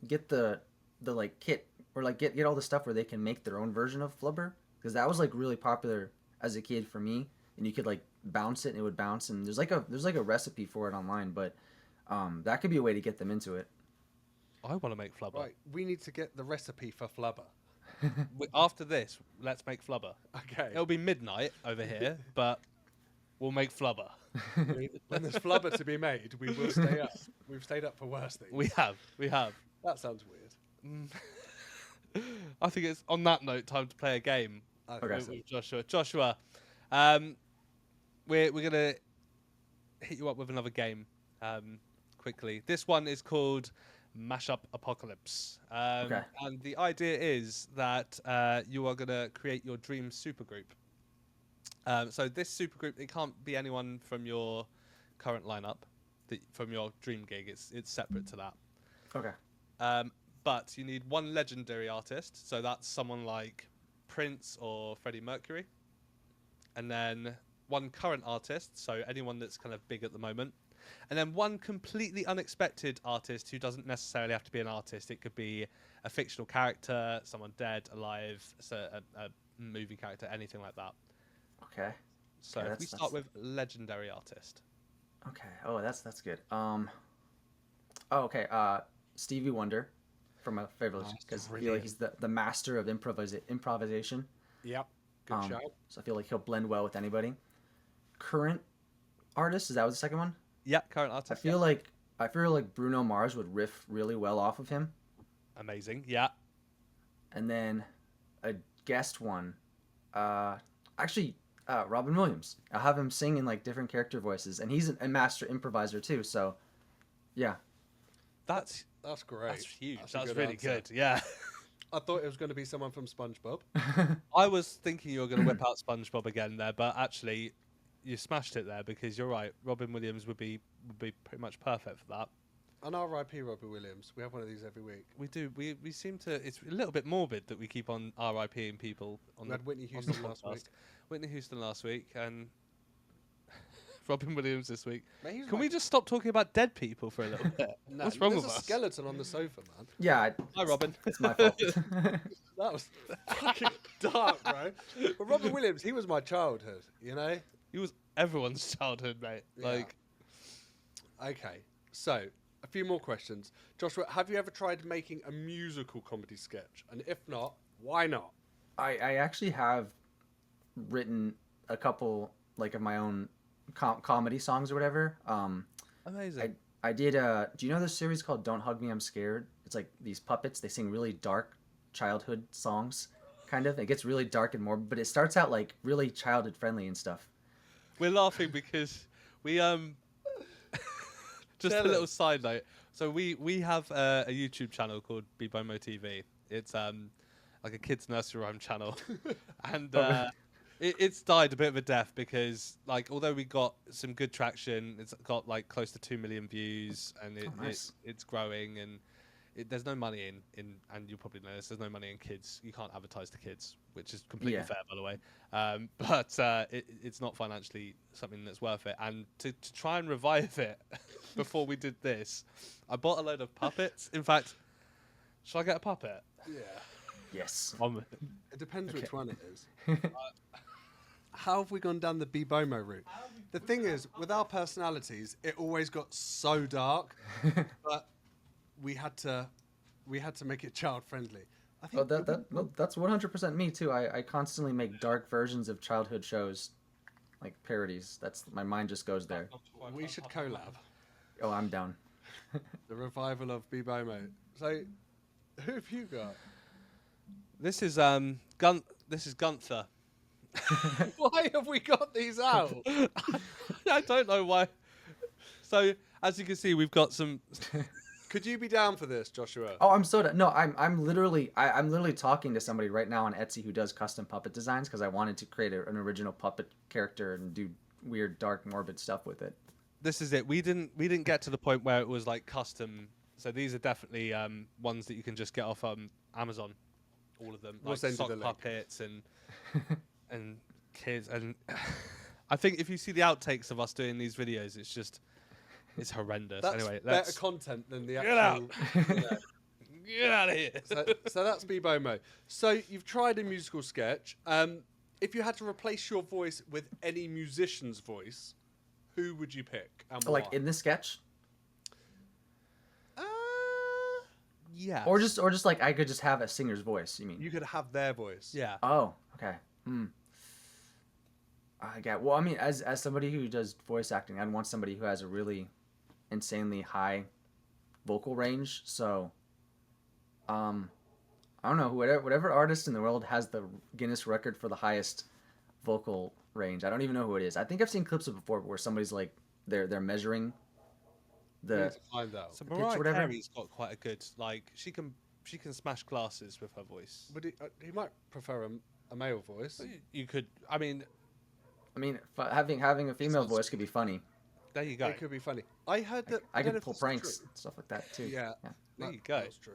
get the like kit or like get all the stuff where they can make their own version of Flubber, because that was like really popular as a kid for me, and you could like bounce it and it would bounce, and there's like a recipe for it online, but that could be a way to get them into it. I want to make Flubber. Right, we need to get the recipe for Flubber. After this, let's make Flubber. Okay. It'll be midnight over here, but we'll make Flubber. When there's Flubber to be made, we will stay up. We've stayed up for worse things. We have. That sounds weird. I think it's on that note time to play a game Okay. with Joshua. Joshua, we're gonna hit you up with another game quickly. This one is called Mashup Apocalypse. Okay. And the idea is that you are gonna create your dream supergroup. So this supergroup, it can't be anyone from your current lineup, from your dream gig. It's separate to that. Okay. but you need one legendary artist. So that's someone like Prince or Freddie Mercury. And then one current artist, so anyone that's kind of big at the moment. And then one completely unexpected artist who doesn't necessarily have to be an artist. It could be a fictional character, someone dead, alive, so a movie character, anything like that. Okay. So Okay, if we start with legendary artist. Okay. Oh, that's good. Okay. Stevie Wonder, from my favorite, because I feel like he's the master of improvisation. Yep. Good shout. So I feel like he'll blend well with anybody. Current artist, is that was the second one? Yeah, current artist. I feel like Bruno Mars would riff really well off of him. Amazing. Yeah. And then a guest one, actually Robin Williams. I'll have him sing in like different character voices, and he's a master improviser too. So, yeah. That's great. That's huge. That's a That's good really answer. good. Yeah. I thought it was going to be someone from SpongeBob. I was thinking you were going to whip out SpongeBob again there, but actually, you smashed it there because you're right. Robin Williams would be pretty much perfect for that. And R.I.P. Robin Williams. We have one of these every week. We do. We seem to. It's a little bit morbid that we keep on RIPing people. We had Whitney Houston last week. Whitney Houston last week and Robin Williams this week. Mate, Can we just stop talking about dead people for a little bit? No, What's wrong with There's a us? skeleton on the sofa, man. Yeah, Hi, Robin. it's my fault. That was fucking dark, bro. But Robin Williams, he was my childhood, you know? He was everyone's childhood, mate. Yeah. Like, Okay, so a few more questions. Joshua, have you ever tried making a musical comedy sketch? And if not, why not? I actually have written a couple like of my own comedy songs or whatever. amazing. I did. Do you know this series called "Don't Hug Me, I'm Scared"? It's like these puppets. They sing really dark childhood songs, kind of. It gets really dark and morbid, but it starts out like really childhood friendly and stuff. We're laughing because we just Tell a little us. side note. So we have a YouTube channel called Bibomo TV. It's like a kids nursery rhyme channel, and it's died a bit of a death because like although we got some good traction, it's got like close to 2 million views, and nice. it's growing, and there's no money in and you'll probably know this. There's no money in kids. You can't advertise to kids, which is completely Yeah. fair, by the way. But it's not financially something that's worth it. And to try and revive it before we did this, I bought a load of puppets. In fact, should I get a puppet? Yeah. Yes. It depends which Okay. one it is. How have we gone down the Bibomo route? The thing is, with our personalities, it always got so dark, but we had to make it child friendly. I Oh, think that's 100% me too. I constantly make dark versions of childhood shows, like parodies. That's my mind just goes there. we should collab. Oh, I'm down. The revival of Bibomo. So, who have you got? This is This is Gunther. Why have we got these out? I don't know why. So as you can see, we've got some. Could you be down for this, Joshua? Oh, I'm so no. I'm literally talking to somebody right now on Etsy who does custom puppet designs because I wanted to create an original puppet character and do weird, dark, morbid stuff with it. This is it. We didn't get to the point where it was like custom. So these are definitely ones that you can just get off Amazon. All of them, We'll like send you sock the link. puppets and kids. And I think if you see the outtakes of us doing these videos, it's horrendous. That's Anyway, better let's content than the Get actual. out. get out of here. So that's Bibomo. So you've tried a musical sketch. If you had to replace your voice with any musician's voice, who would you pick and why? Like in this sketch, Yeah. or just like I could just have a singer's voice. You mean? You could have their voice. Yeah. Oh, okay. I get. Well, I mean, as somebody who does voice acting, I'd want somebody who has a really insanely high vocal range. So, I don't know. Whatever artist in the world has the Guinness record for the highest vocal range. I don't even know who it is. I think I've seen clips of it before where somebody's like they're measuring We need the. to find out. So pitch, Mariah whatever. Carey's got quite a good like she can smash glasses with her voice. But he might prefer a male voice. You could. I mean, Having a female voice could be funny. there you go. It could be funny. I heard that I don't know could if pull this is pranks true. and stuff like that too. Yeah. There you go. That's true.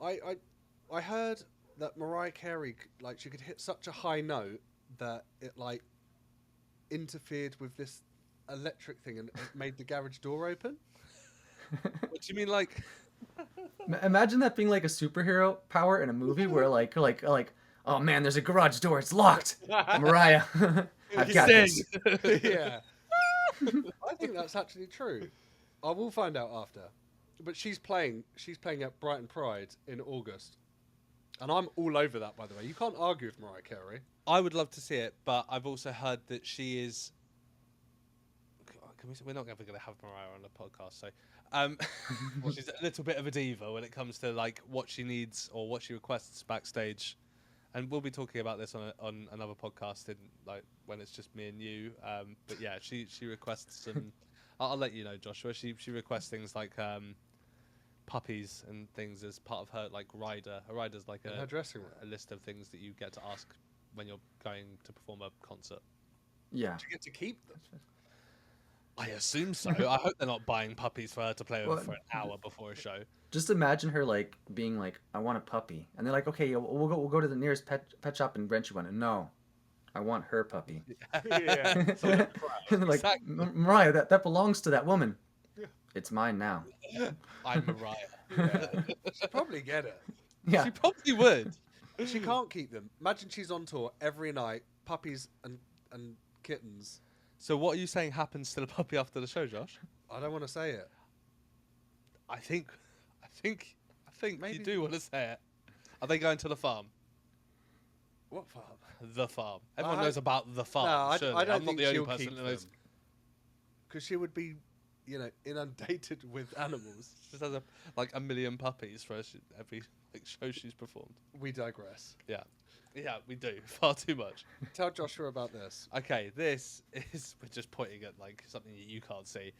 I heard that Mariah Carey, like, she could hit such a high note that it, like, interfered with this electric thing and it made the garage door open. What do you mean, like? Imagine that being like a superhero power in a movie where like oh man, there's a garage door, it's locked. Mariah, I've got this. Yeah. I think that's actually true. I will find out after. But she's playing at Brighton Pride in August. And I'm all over that, by the way. You can't argue with Mariah Carey. I would love to see it, but I've also heard that she is. We're not ever going to have Mariah on the podcast, so she's a little bit of a diva when it comes to like what she needs or what she requests backstage, and we'll be talking about this on another podcast in like when it's just me and you. But yeah, she requests some. I'll let you know, Joshua. She requests things like puppies and things as part of her like rider. A rider's like In her dressing room. a list of things that you get to ask when you're going to perform a concert. Yeah. Do you get to keep them? I assume so. I hope they're not buying puppies for her to play with Well, for an hour before a show. Just imagine her like being like, I want a puppy, and they're like, okay, yeah, we'll go to the nearest pet shop and rent you one. And no, I want her puppy. Yeah. And they're like, Exactly. Mariah, that belongs to that woman. Yeah. It's mine now. I'm Mariah. Yeah. She'd probably get it. Yeah. She probably would. She can't keep them. Imagine she's on tour every night, puppies and kittens. So what are you saying happens to the puppy after the show, Josh? I don't want to say it. I think Maybe- you do want to say it. Are they going to the farm? What farm? The farm. Everyone I- knows about the farm. No, surely. I don't I'm not think the only she'll person keep that knows. Because she would be, inundated with animals. She just has a million puppies for every show she's performed. We digress. Yeah, we do far too much. Tell Joshua about this. Okay, this is we're just pointing at like something that you can't see.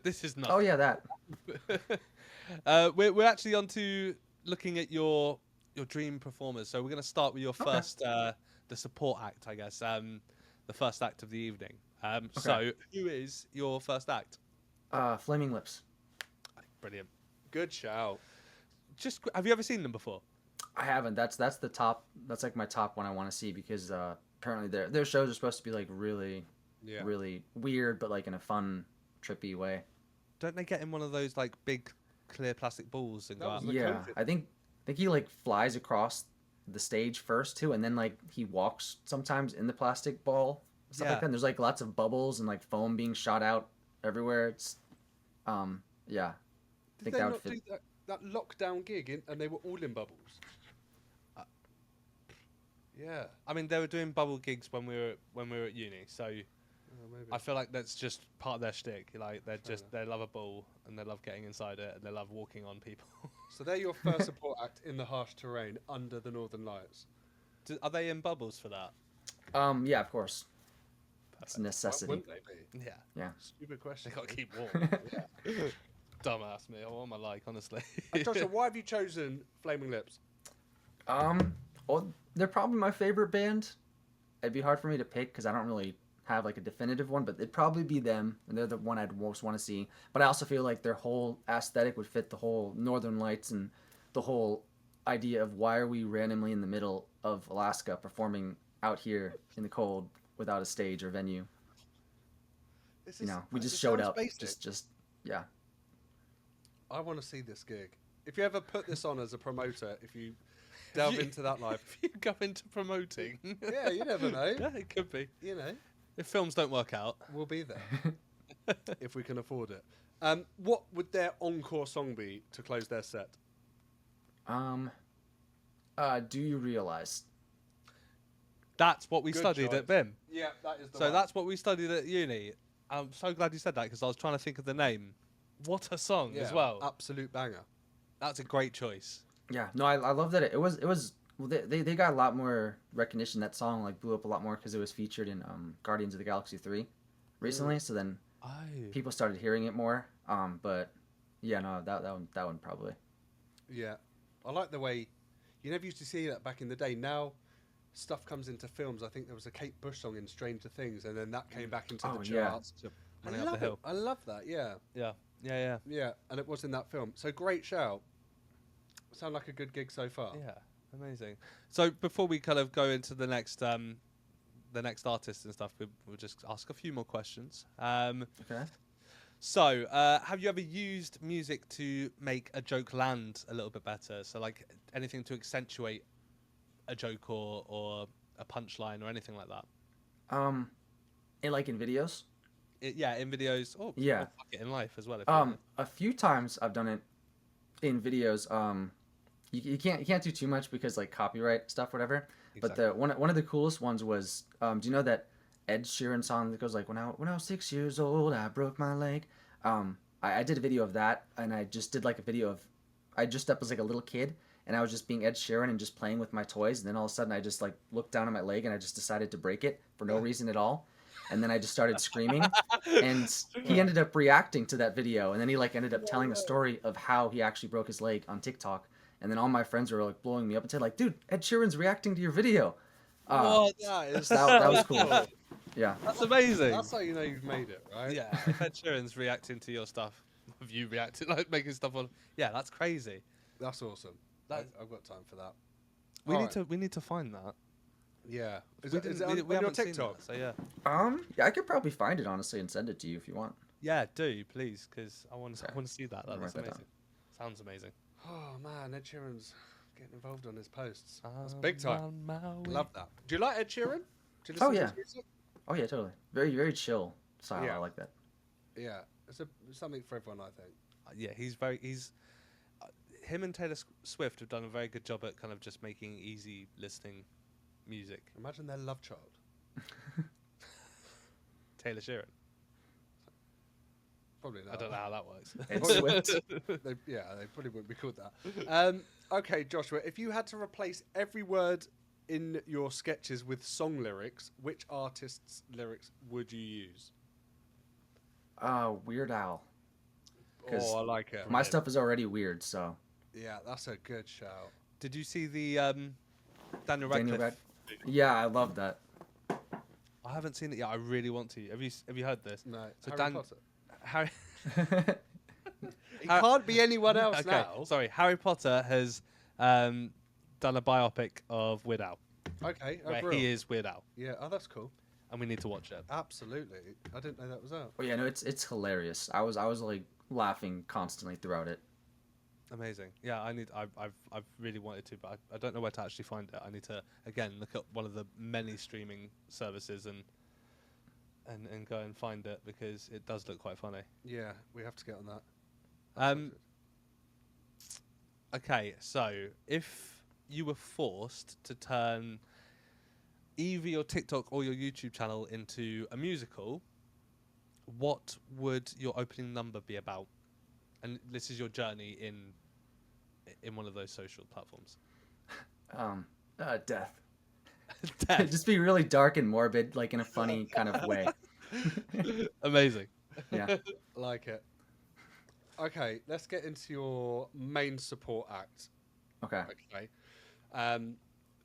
This is nothing. Oh yeah, that. We're actually on to looking at your dream performers. So we're going to start with your first, the support act, I guess. The first act of the evening. So who is your first act? Flaming Lips. Brilliant. Good shout. Have you ever seen them before? I haven't. That's the top. That's like my top one I want to see because apparently their shows are supposed to be like really, Yeah. really weird, but like in a fun, trippy way. Don't they get in one of those like big clear plastic balls and That go was out? the Yeah, COVID. I think he like flies across the stage first too, and then like he walks sometimes in the plastic ball stuff Yeah. like that. And there's like lots of bubbles and like foam being shot out everywhere. It's yeah. I Did think they that not would do fit. that lockdown gig and they were all in bubbles? Yeah. I mean, they were doing bubble gigs when we were at uni, so Maybe. I feel like that's just part of their shtick. Like Fair they love a ball and they love getting inside it and they love walking on people. So they're your first support act in the harsh terrain under the Northern Lights. Are they in bubbles for that? Yeah, of course. It's a Why necessity. wouldn't they be? Yeah, Stupid they question. got to keep warm. Dumbass me. What am I like, honestly? Joshua, why have you chosen Flaming Lips? Well, they're probably my favorite band. It'd be hard for me to pick because I don't really have like a definitive one, but it'd probably be them, and they're the one I'd most want to see. But I also feel like their whole aesthetic would fit the whole Northern Lights and the whole idea of why are we randomly in the middle of Alaska performing out here in the cold without a stage or venue. We just showed up. Just yeah. I want to see this gig. If you ever put this on as a promoter, if you delve into that life, If you go into promoting, yeah, you never know. yeah, it could be. If films don't work out, We'll be there if we can afford it. What would their encore song be to close their set? Do you realize? that's what we Good studied choice. at BIM. Yeah, that is the So that's what we studied at uni. I'm so glad you said that because I was trying to think of the name. What a song as well. Absolute banger. That's a great choice. Yeah, no, I love that it was well, they got a lot more recognition. That song like blew up a lot more because it was featured in Guardians of the Galaxy 3 recently. So then Oh. people started hearing it more. But yeah, no, that one probably. Yeah, I like the way you never used to see that back in the day. Now stuff comes into films. I think there was a Kate Bush song in Stranger Things, and then that came back into Oh, the yeah. charts. I Running Up the love Hill. it. I love that. Yeah, Yeah. yeah, and it was in that film. So great shout. Sound like a good gig so far. Yeah, amazing. So before we kind of go into the next artist and stuff, we'll just ask a few more questions. Okay. So, have you ever used music to make a joke land a little bit better? So, like anything to accentuate a joke or a punchline or anything like that? In videos. Yeah, in videos. Yeah. Or fuck it, in life as well. If you want. A few times I've done it in videos. You can't do too much because like copyright stuff, whatever. Exactly. But one of the coolest ones was, do you know that Ed Sheeran song that goes like, when I was 6 years old, I broke my leg. I did a video of that, and I just did like a video of, I dressed up as like a little kid, and I was just being Ed Sheeran and just playing with my toys, and then all of a sudden I just like looked down at my leg and I just decided to break it for no reason at all. And then I just started screaming, and he ended up reacting to that video, and then he like ended up telling a story of how he actually broke his leg on TikTok, and then all my friends were like blowing me up and said like, "Dude, Ed Sheeran's reacting to your video." What? That was cool. Yeah. That's amazing. That's how you know you've made it, right? Yeah, if Ed Sheeran's reacting to your stuff, of you reacting, like making stuff on. Yeah, that's crazy. That's awesome. That- I've got time for that. We need to find that. Yeah. Is We it didn't- on we your haven't seen TikTok? that, so yeah. Yeah, I could probably find it honestly and send it to you if you want. Yeah, do please, because I want Okay. to see that. I'll That's write that amazing. Sounds amazing. Oh man, Ed Sheeran's getting involved on his posts. That's I'm big time. on my way. Love that. Do you like Ed Sheeran? Do you Oh, listen to yeah. his music? Oh yeah, totally. Very chill style. Yeah. I like that. Yeah. It's something for everyone, I think. Yeah, he's him and Taylor Swift have done a very good job at kind of just making easy listening music. Imagine their love child. Taylor Sheeran. Probably not. I don't know how that works. Ed Swift. They probably wouldn't be called that. Okay, Joshua, if you had to replace every word in your sketches with song lyrics, which artist's lyrics would you use? Weird Al. 'Cause Oh, I like it. My stuff is already weird, so. Yeah, that's a good shout. Did you see the Daniel Daniel Radcliffe? Yeah, I love that. I haven't seen it yet. I really want to. Have you heard this? No, So Harry Potter. Harry. It can't be anyone else Okay, now. sorry. Harry Potter has done a biopic of Weird Al, Okay, where brilliant. he is Weird Al, Yeah, oh, that's cool. and we need to watch it. Absolutely. I didn't know that was out. Oh yeah, no, it's hilarious. I was like laughing constantly throughout it. Amazing. Yeah, I've really wanted to, but I don't know where to actually find it. I need to again look at one of the many streaming services and go and find it because it does look quite funny. Yeah, we have to get on that. Okay, so if you were forced to turn either your TikTok or your YouTube channel into a musical, what would your opening number be about? And this is your journey in one of those social platforms. Death. Death. Just be really dark and morbid, like in a funny kind of way. Amazing. Yeah. Like it. Okay, let's get into your main support act. Okay. Okay.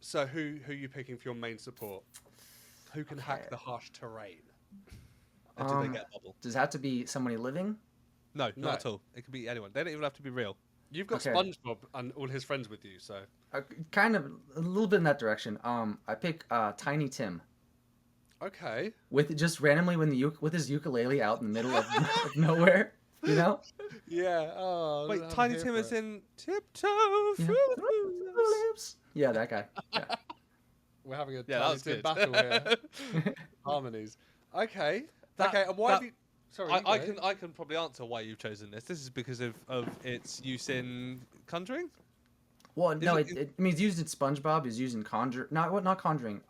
So who are you picking for your main support? Who can hack Okay. the harsh terrain? And do they get a bubble? Does it have to be somebody living? No, No. not at all. It could be anyone. They don't even have to be real. You've got Okay. SpongeBob and all his friends with you, so Kind of a little bit in that direction. I pick Tiny Tim okay. with just randomly with his ukulele out in the middle of nowhere. You know? Yeah. Oh. Wait, I'm Tiny here Tim for is it. in Tiptoe Yeah. Through the Tulips. Yeah, that guy. Yeah. We're having a Yeah, that Tiny was Tim good. battle here. Harmonies. Okay. That- Okay. And why have that- you? Sorry. you go. I can probably answer why you've chosen this. This is because of its use in Conjuring. Well, no, it- I mean, it's used in SpongeBob. It's used in not Conjuring.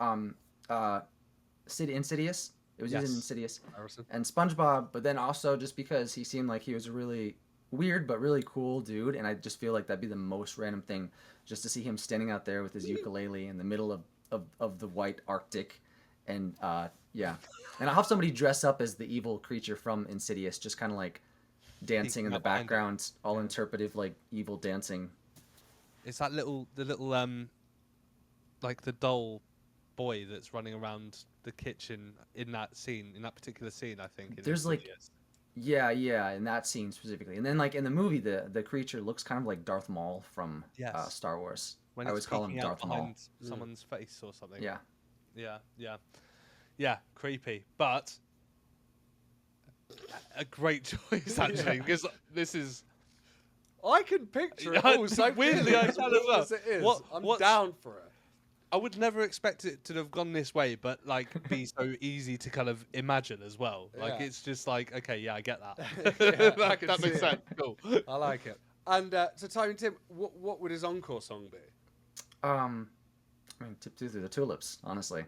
Insidious. It was used in Yes. Insidious Harrison. and SpongeBob. But then also just because he seemed like he was a really weird but really cool dude, and I just feel like that'd be the most random thing, just to see him standing out there with his ukulele in the middle of the white Arctic, and yeah, and I'll have somebody dress up as the evil creature from Insidious, just kind of like dancing in the up behind him. background, all interpretive like evil dancing. It's that the little like the doll boy that's running around the kitchen in that particular scene. I think. in There's, like, Insidious. Yeah, in that scene specifically. And then like in the movie, the creature looks kind of like Darth Maul from Yes. Star Wars. When I it's always call him peeking out Darth Maul. behind someone's face or something. Yeah. Yeah, creepy. But a great choice actually, because this is I can picture it Yeah, all so weirdly, I can as well. as it is. What's- Down for it. I would never expect it to have gone this way, but like be so easy to kind of imagine as well. Like Yeah. it's just like, okay, yeah, I get that. Yeah, I can that see makes it. sense. Cool. I like it. And so, Tony Tim, what would his encore song be? I mean, tiptoe through the tulips, honestly.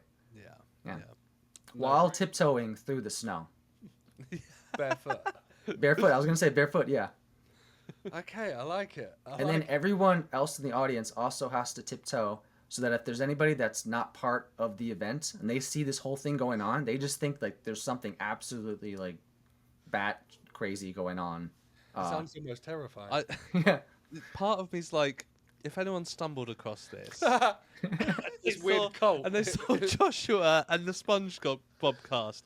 Yeah. While tiptoeing through the snow. Barefoot. Barefoot. I was gonna say barefoot. Yeah. Okay, I like it. And then everyone else in the audience also has to tiptoe, so that if there's anybody that's not part of the event and they see this whole thing going on, they just think like there's something absolutely like bat crazy going on. sounds almost terrifying. Yeah. Part of me's like, if anyone stumbled across this, This weird cult. and they saw Joshua and the SpongeBob cast,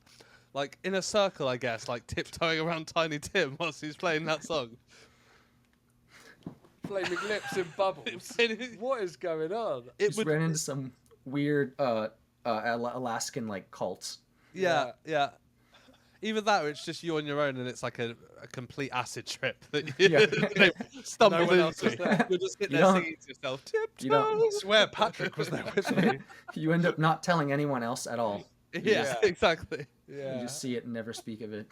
like in a circle, I guess, like tiptoeing around Tiny Tim whilst he's playing that song. Flaming lips in bubbles. What is going on? It Just would, ran into some weird Alaskan like cults. yeah. Either that, or it's just you on your own, and it's like a complete acid trip that you Yeah. stumbled No one else was into. there. You're just sitting You there don't- singing to yourself, tiptoe. You don't- I swear Patrick was there with me. You end up not telling anyone else at all. Yeah, Yeah. exactly. Yeah. You just see it and never speak of it.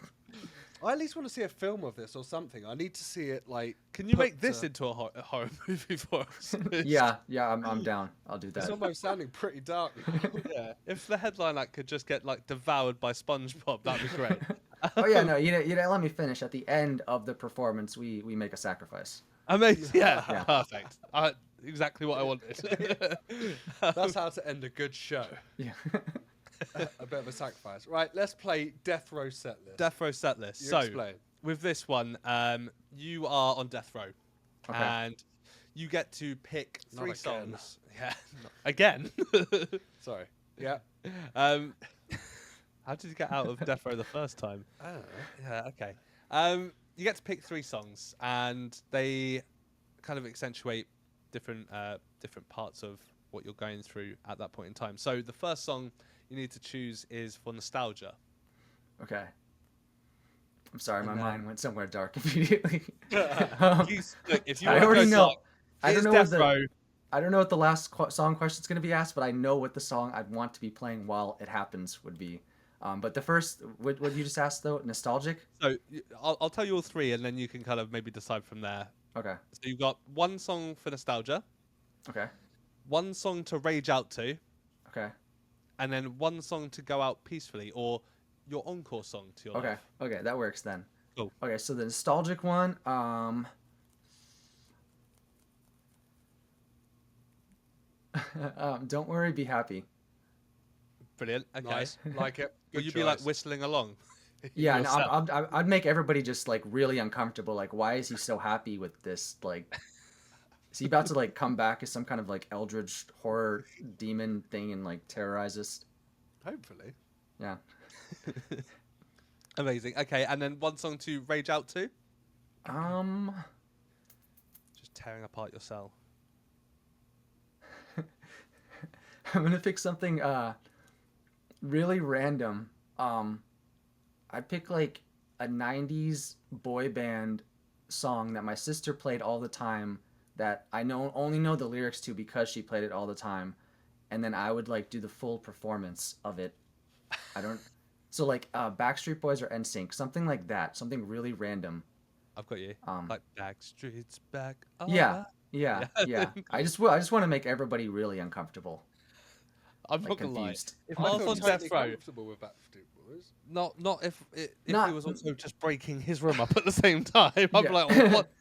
I at least want to see a film of this or something. I need to see it like. Can you put, make this into a horror movie for us? Yeah, I'm down. I'll do It's that. almost sounding pretty dark. Yeah. If the headline act could just get like devoured by SpongeBob, that'd be great. Oh yeah, no, you didn't let me finish. At the end of the performance, we make a sacrifice. Amazing. Yeah, Yeah. perfect. Exactly what I wanted. That's how to end a good show. Yeah. A bit of a sacrifice. Right, let's play Death Row set list. Death Row set list. You So explain. with this one, you are on death row, Okay. and you get to pick Not three again. songs. Yeah, again. Sorry. Yeah. How did you get out of death row the first time? I don't know. Yeah, okay. You get to pick three songs, and they kind of accentuate different parts of what you're going through at that point in time. So the first song you need to choose is for nostalgia. Okay. I'm sorry, my And then- mind went somewhere dark immediately. Look, if you I wanna already go know. dark, I don't here's know what death row. I don't know what the last song question's gonna be asked, but I know what the song I'd want to be playing while it happens would be. But the first, what you just asked though, nostalgic. So I'll tell you all three, and then you can kind of maybe decide from there. Okay. So you've got one song for nostalgia, Okay. one song to rage out to, Okay. and then one song to go out peacefully, or your encore song to your Okay. life. Okay. That works then. Cool. Okay. So the nostalgic one. Don't worry, be happy. Brilliant. Okay. Nice. Like it. Will Good you be like choice. whistling along? Yeah, and yourself? I'd make everybody just like really uncomfortable. Like, why is he so happy with this? Like, is he about to like come back as some kind of like eldritch horror demon thing and like terrorize us? Hopefully. Yeah. Amazing. Okay, and then one song to rage out to. Just tearing apart your cell. I'm gonna pick something really random. I'd pick like a 90s boy band song that my sister played all the time that I only know the lyrics to because she played it all the time, and then I would like do the full performance of it. So like Backstreet Boys or NSYNC, something like that, something really random. I've got you. Like Backstreet's back. Oh, Yeah. I just want to make everybody really uncomfortable. I'm Like not gonna lie. confused. If I I was feel on totally death row, comfortable with Backstreet Boys. not if Not- he was also just breaking his room up at the same time, I'd be Yeah. like, oh, what?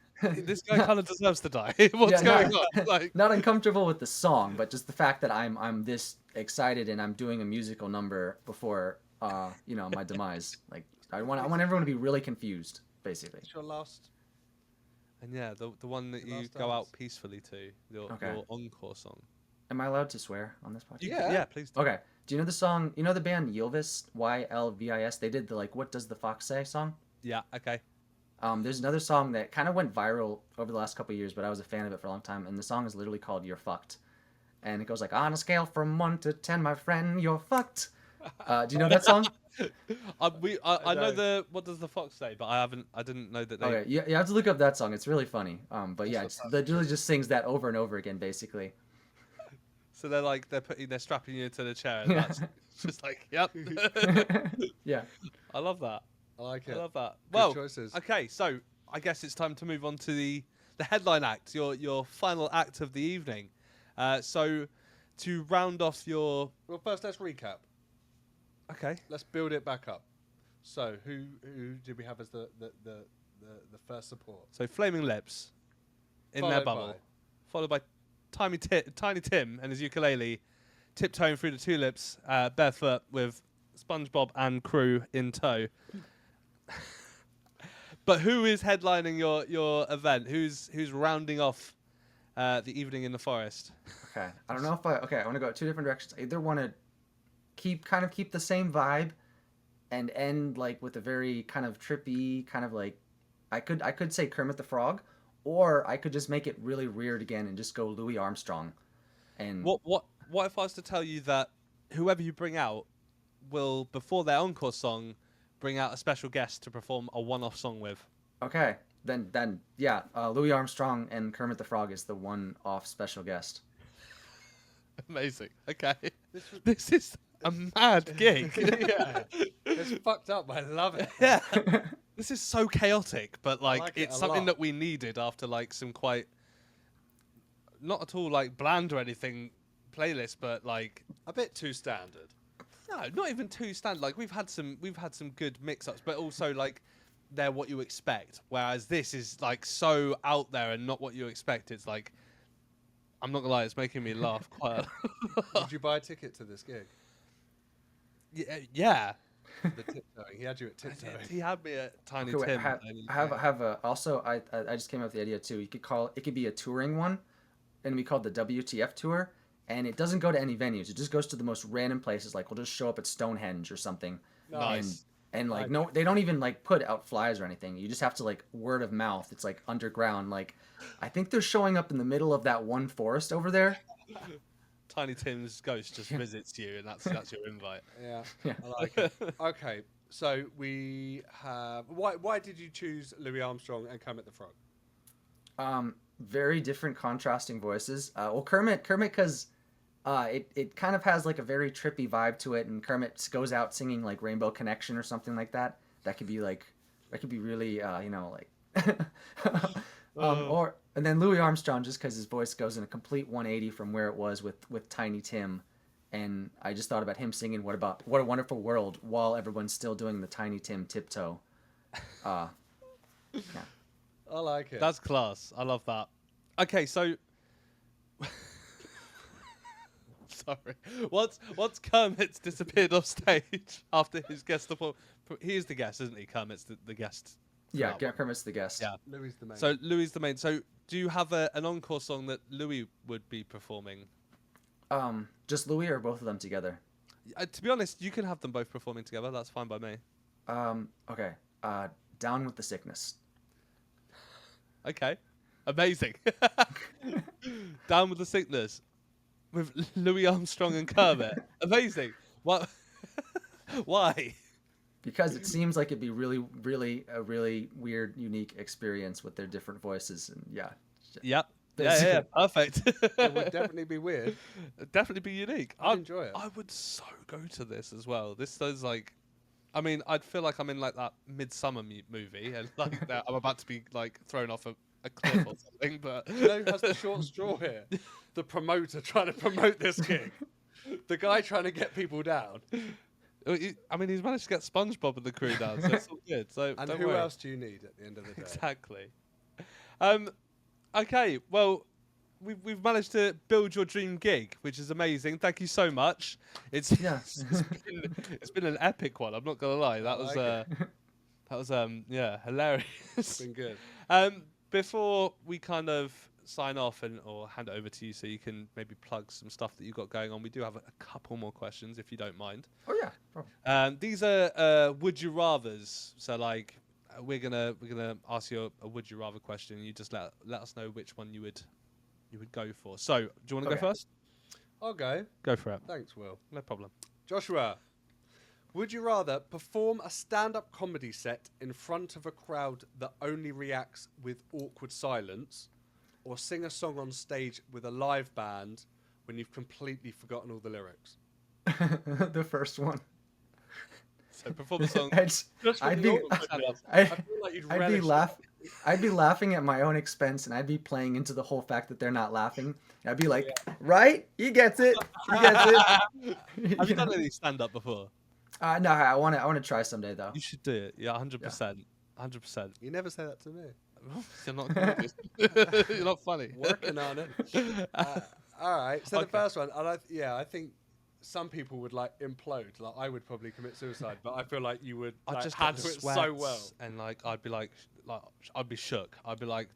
This guy kind of deserves to die. What's Yeah, going on? Like, Not uncomfortable with the song, but just the fact that I'm this excited and I'm doing a musical number before my demise. Like I want everyone to be really confused, basically. It's your last. and yeah, the one that The you last go out dance. peacefully to, Okay. your encore song. Am I allowed to swear on this podcast? Yeah. Please do. Okay. Do you know the song? You know the band Ylvis? Ylvis? They did the like "What Does the Fox Say" song. Yeah. Okay. There's another song that kind of went viral over the last couple of years, but I was a fan of it for a long time, and the song is literally called "You're Fucked," and it goes like, "On a scale from 1 to 10, my friend, you're fucked." Do you know that song? I know No. the what does the fox say, but I didn't know that they. Okay, you have to look up that song. It's really funny. But That's yeah, it's literally just sings that over and over again, basically. So they're strapping you into the chair, and that's just like, yep. Yeah. I love that. I like I it. love that. Good Well, choices. okay, so I guess it's time to move on to the headline act, your final act of the evening. So to round off your Well, first let's recap. okay, Let's build it back up. So who did we have as the first support? so Flaming Lips in their Followed bubble, by? followed by Tiny Tim and his ukulele, tiptoeing through the tulips, barefoot with SpongeBob and crew in tow. But who is headlining your event? Who's rounding off the evening in the forest? Okay. I don't know if I want to go two different directions. I either want to keep the same vibe and end like with a very kind of trippy kind of like I could say Kermit the Frog, or I could just make it really weird again and just go Louis Armstrong. And What if I was to tell you that whoever you bring out will, before their encore song, bring out a special guest to perform a one-off song with? okay, then yeah, Louis Armstrong and Kermit the Frog is the one-off special guest. Amazing. Okay. This is a mad gig. Yeah, it's fucked up. But I love it. Yeah. This is so chaotic, but like, like it it's a something lot. that we needed after like some quite not at all like bland or anything playlist, but like A bit too standard. no, not even too standard. Like we've had some good mix-ups, but also like they're what you expect. Whereas this is like so out there and not what you expect. It's like I'm not gonna lie, it's making me laugh quite a lot. Did you buy a ticket to this gig? Yeah. The tiptoeing. He had you at tiptoeing. He had me at Tiny Okay, wait, Tim. I have a also I just came up with the idea too. You could call it could be a touring one, and we call it the WTF tour, and it doesn't go to any venues. It just goes to the most random places. Like we'll just show up at Stonehenge or something. Nice. And like Like- no, they don't even like put out flyers or anything. You just have to like word of mouth. It's like underground. Like I think they're showing up in the middle of that one forest over there. Tiny Tim's ghost just visits you, and that's your invite. Yeah, Yeah. I like it. Okay, so we have. Why did you choose Louis Armstrong and Kermit the Frog? Very different contrasting voices. Well, Kermit, because it kind of has like a very trippy vibe to it, and Kermit goes out singing like Rainbow Connection or something like that. That could be really like, and then Louis Armstrong just because his voice goes in a complete 180 from where it was with Tiny Tim, and I just thought about him singing "What a Wonderful World" while everyone's still doing the Tiny Tim tiptoe. Yeah. I like it. That's class. I love that. Okay, so sorry. Once Kermit's disappeared off stage after his guest performance, he is the guest, isn't he? Kermit's the guest. Yeah, throughout. Kermit's the guest. Yeah. Louis the main. So Louis is the main. So do you have an encore song that Louis would be performing? Just Louis or both of them together? To be honest, you can have them both performing together. That's fine by me. Okay. Down with the Sickness. Okay. Amazing. Down with the Sickness with Louis Armstrong and Kermit. Amazing. What? Why? Because it seems like it'd be a really weird, unique experience with their different voices, and yeah. Yep. Basically. Yeah. Perfect. It would definitely be weird. Definitely be unique. I'd enjoy it. I would so go to this as well. This is like, I mean, I'd feel like I'm in like that Midsummer movie, and like that I'm about to be like thrown off a cliff or something. But You know who has the short straw here? The promoter trying to promote this gig. The guy trying to get people down. I mean, he's managed to get SpongeBob and the crew down, so it's all good. So And don't who worry. else do you need at the end of the day? Exactly. Okay. Well, we've managed to build your dream gig, which is amazing. Thank you so much. It's Yes. it's been an epic one. I'm not gonna lie. That was like that was yeah, hilarious. It's been good. Before we kind of sign off or hand it over to you so you can maybe plug some stuff that you've got going on, we do have a couple more questions if you don't mind. Oh yeah. Probably. These are would you rathers. So like we're gonna ask you a would you rather question. You just let us know which one you would go for. So, do you want to go Okay. first? I'll go. Go for it. Thanks, Will. No problem. Joshua, would you rather perform a stand-up comedy set in front of a crowd that only reacts with awkward silence, or sing a song on stage with a live band when you've completely forgotten all the lyrics? The first one. So, perform a song. I'd be, I feel like you'd I'd be relish I'd be laughing at my own expense, and I'd be playing into the whole fact that they're not laughing. I'd be like, right? He gets it. He gets it. Have you done any stand-up before? No, I want to try someday though. You should do it. Yeah, 100%. 100%. You never say that to me. You're not good. You're not funny. Working on it. All right. So the first one, I think some people would like implode. Like I would probably commit suicide, but I feel like you would I'd like, just handle it so well. and I'd be like I'd be shook. I'd be like,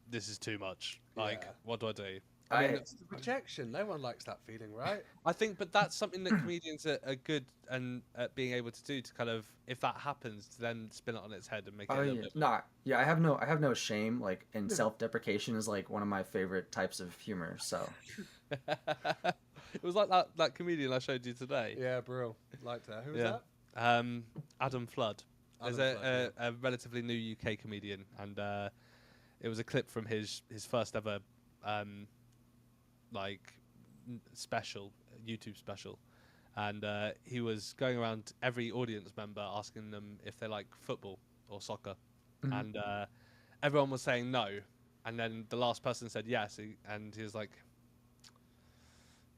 this is too much. Like, Yeah. what do I do? I- It's the rejection. No one likes that feeling, right? I think, but that's something that comedians are good and at being able to do to kind of, if that happens, to then spin it on its head and make it a Oh little yeah, bit. no, yeah. I have no shame. Like, and self-deprecation is like one of my favorite types of humor. So It was like that comedian I showed you today. Yeah, bro. Like that. Who was Yeah. that? Adam Flood. There's Adam Flood, a relatively new UK comedian, and it was a clip from his first ever special, YouTube special, and he was going around every audience member asking them if they like football or soccer, and everyone was saying no, and then the last person said yes, and he was like,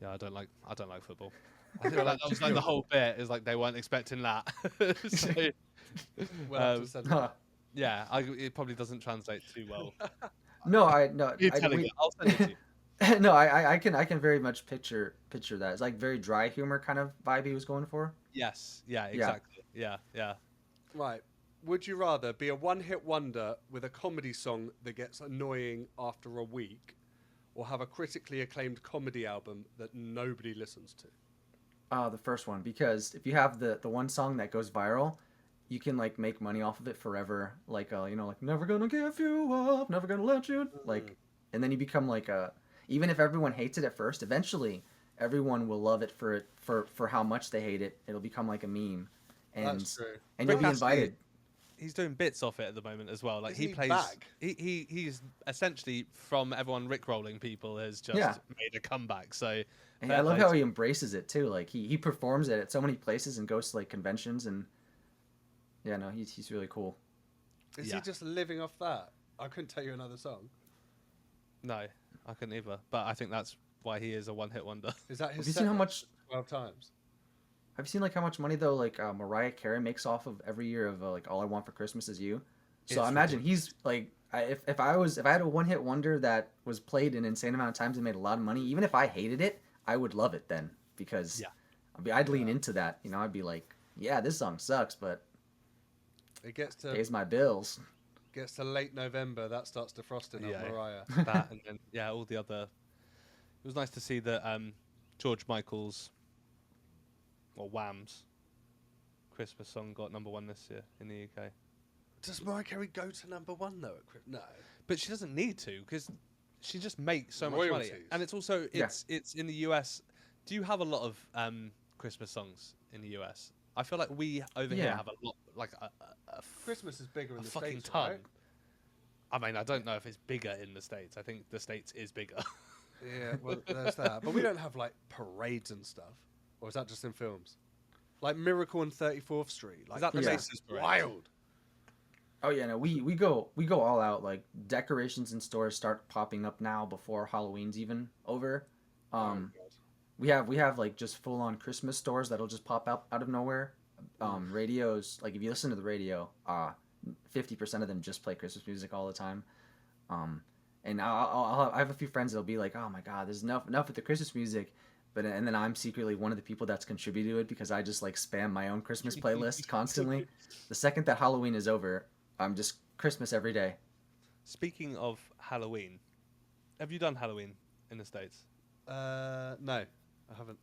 "Yeah, I don't like football." I think that was like the whole bit is like they weren't expecting that. So, Well, just said that. yeah, it probably doesn't translate too well. no. You're telling it. I'll send it to you. No, I can very much picture that. It's like very dry humor kind of vibe he was going for. Yes. Yeah. Exactly. Yeah. Yeah. Right. Would you rather be a one-hit wonder with a comedy song that gets annoying after a week, or have a critically acclaimed comedy album that nobody listens to? The first one, because if you have the one song that goes viral, you can like make money off of it forever. Like like never gonna give you up, never gonna let you like, and then you become like even if everyone hates it at first, eventually everyone will love it for how much they hate it. It'll become like a meme, and That's true. and you'll be Rick invited. He's doing bits off it at the moment as well. Like Isn't he he plays. back? He's essentially from everyone rickrolling people has just Yeah. made a comeback. So And fair I love play how to- he embraces it too. Like he performs it at so many places and goes to like conventions and yeah, no, he's really cool. Is Yeah. he just living off that? I couldn't tell you another song. No, I couldn't either. But I think that's why he is a one-hit wonder. Is that his? Have you set seen how list? much? 12 times. Have you seen like how much money though like Mariah Carey makes off of every year of like All I Want for Christmas Is You? So It's I imagine he's like if I had a one hit wonder that was played an insane amount of times and made a lot of money, even if I hated it, I would love it then because I'd lean into that. You know, I'd be like, yeah, this song sucks, but It gets pays my bills. to late November. That starts defrosting Yeah. up Mariah. That and then all the other. It was nice to see that George Michael's or Wham's Christmas song got #1 this year in the UK. Does Mariah Carey go to #1 though? No. But she doesn't need to because she just makes so much money, Royalties. and it's also it's in the US. Do you have a lot of Christmas songs in the US? I feel like we over here Yeah. have a lot, like Christmas is bigger in a the fucking States, ton. right? I mean, I don't know if it's bigger in the States. I think the States is bigger. Yeah, well, there's that. But we don't have like parades and stuff. Or is that just in films? Like Miracle on 34th Street. Like Is that the Yeah. Macy's parade? wild. Oh yeah, no, we go all out. Like decorations in stores start popping up now before Halloween's even over. Oh, We have like just full on Christmas stores that'll just pop out of nowhere. Radios, like if you listen to the radio, 50% of them just play Christmas music all the time. And I have a few friends that'll be like, oh my God, there's enough with the Christmas music. And then I'm secretly one of the people that's contributed to it because I just like spam my own Christmas playlist constantly. The second that Halloween is over, I'm just Christmas every day. Speaking of Halloween, have you done Halloween in the States? No, I haven't.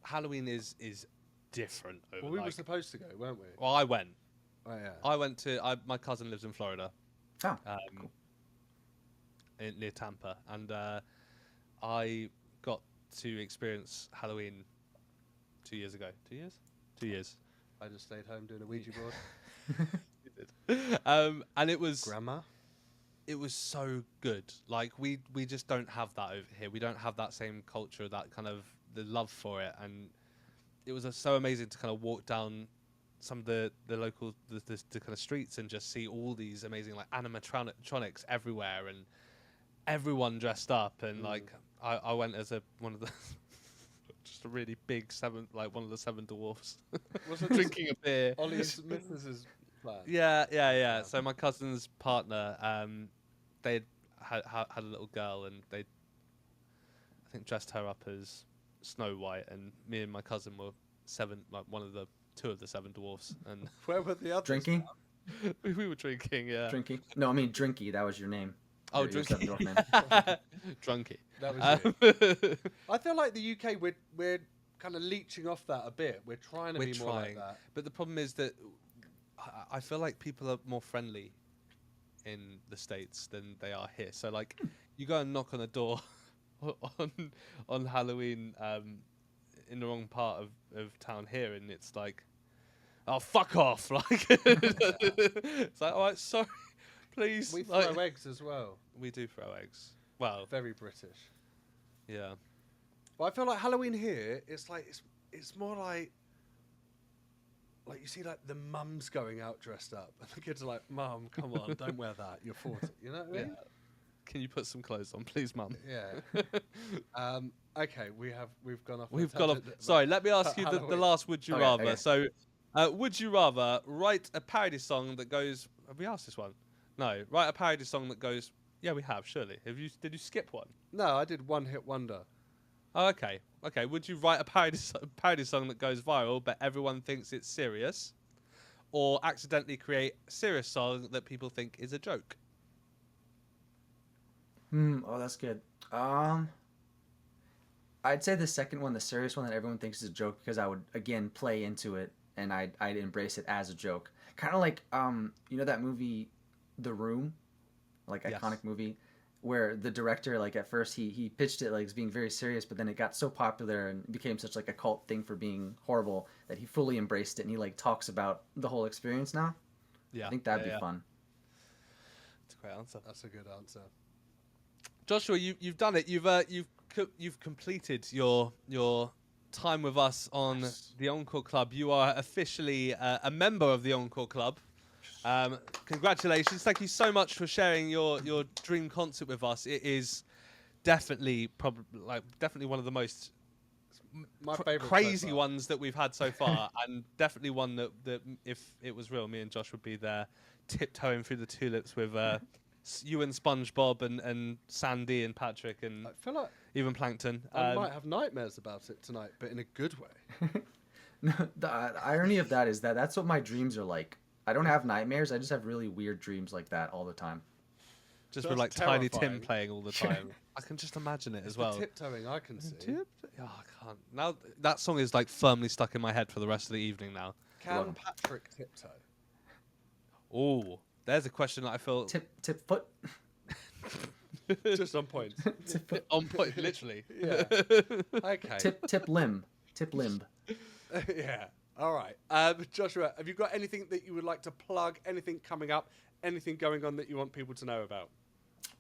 Halloween is different over Well, we were like- supposed to go, weren't we? Well, I went. Oh yeah. I went to. My cousin lives in Florida, Oh, um, near Tampa, and I got to experience Halloween 2 years ago. 2 years? 2 years. I just stayed home doing a Ouija board. You did. And it was Grandma. so good. Like we just don't have that over here. We don't have that same culture, that kind of the love for it, and it was so amazing to kind of walk down some of the local the kind of streets and just see all these amazing like animatronics everywhere and everyone dressed up and like I went as one of the just a really big one of the seven dwarfs Wasn't drinking a beer. Ollie's missus's plan? Yeah. So my cousin's partner, they had a little girl and they, I think, dressed her up as Snow White, and me and my cousin were two of the seven dwarfs, and Where were the others? drinking, we were drinking. Yeah. drinking. No, I mean Drinky. That was your name. Oh, Your drinking. Seven Dwarf Man. Drunky. That was you. I feel like the UK, we're kind of leeching off that a bit. We're trying to We're be more like trying, that. but the problem is that I feel like people are more friendly in the States than they are here. So like, you go and knock on a door on Halloween in the wrong part of town here, and it's like, oh, fuck off! Like, it's like, all right, sorry, please. We like, throw eggs as well. we do throw eggs. Well, Very British. yeah. But I feel like Halloween here, it's like it's more like you see like the mums going out dressed up, and the kids are like, "Mum, come on, don't wear that. You're 40." You know what I mean? Can you put some clothes on, please, Mum? Yeah. Okay, we've gone off. We've got off. Sorry, let me ask you the Halloween. last would you Okay, rather. okay. So, would you rather write a parody song that goes? Have we asked this one? No. Write a parody song that goes. Yeah, we have. Surely. Did you skip one? No, I did One Hit Wonder. Oh, okay. Okay. Would you write a parody song that goes viral, but everyone thinks it's serious, or accidentally create a serious song that people think is a joke? Oh, that's good. I'd say the second one, the serious one that everyone thinks is a joke, because I would again play into it and I'd embrace it as a joke. Kind of like you know that movie, The Room, like Yes. iconic movie, where the director like at first he pitched it like as being very serious, but then it got so popular and became such like a cult thing for being horrible that he fully embraced it and he like talks about the whole experience now. Yeah. I think that'd yeah, be fun. That's a great answer. That's a good answer. Joshua, you've done it. You've completed your time with us on the Encore Club. You are officially a member of the Encore Club. Congratulations! Thank you so much for sharing your dream concert with us. It is definitely definitely one of the most My favorite crazy ones that we've had so far, and definitely one that if it was real, me and Josh would be there tiptoeing through the tulips with you and SpongeBob and Sandy and Patrick and I feel like even Plankton. I might have nightmares about it tonight, but in a good way. No, the irony of that is that that's what my dreams are like. I don't have nightmares. I just have really weird dreams like that all the time. just with That's like Tiny Tim terrifying. playing all the time. I can just imagine it It's as the well. tiptoeing I can see. Oh, I can't. Now that song is like firmly stuck in my head for the rest of the evening now. Can Patrick tiptoe? Oh, there's a question that I feel Tip foot. Just on point. Tip foot. on point, literally. Yeah. Okay. Tip limb. Tip limb. Yeah. All right. Joshua, have you got anything that you would like to plug? Anything coming up? Anything going on that you want people to know about?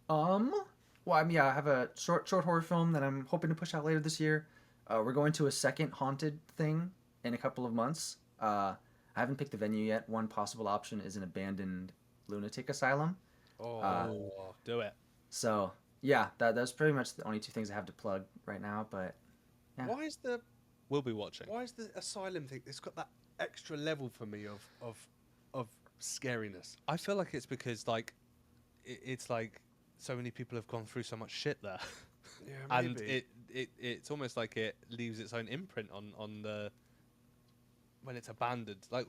Well, I mean, I have a short horror film that I'm hoping to push out later this year. We're going to a second haunted thing in a couple of months. I haven't picked the venue yet. One possible option is an abandoned lunatic asylum. Oh. Do it. So yeah, that's pretty much the only two things I have to plug right now. But yeah. Why is the We'll be watching. asylum thing? It's got that extra level for me of scariness. I feel like it's because like it's like so many people have gone through so much shit there. Yeah, And maybe. it's almost like it leaves its own imprint on the when it's abandoned. Like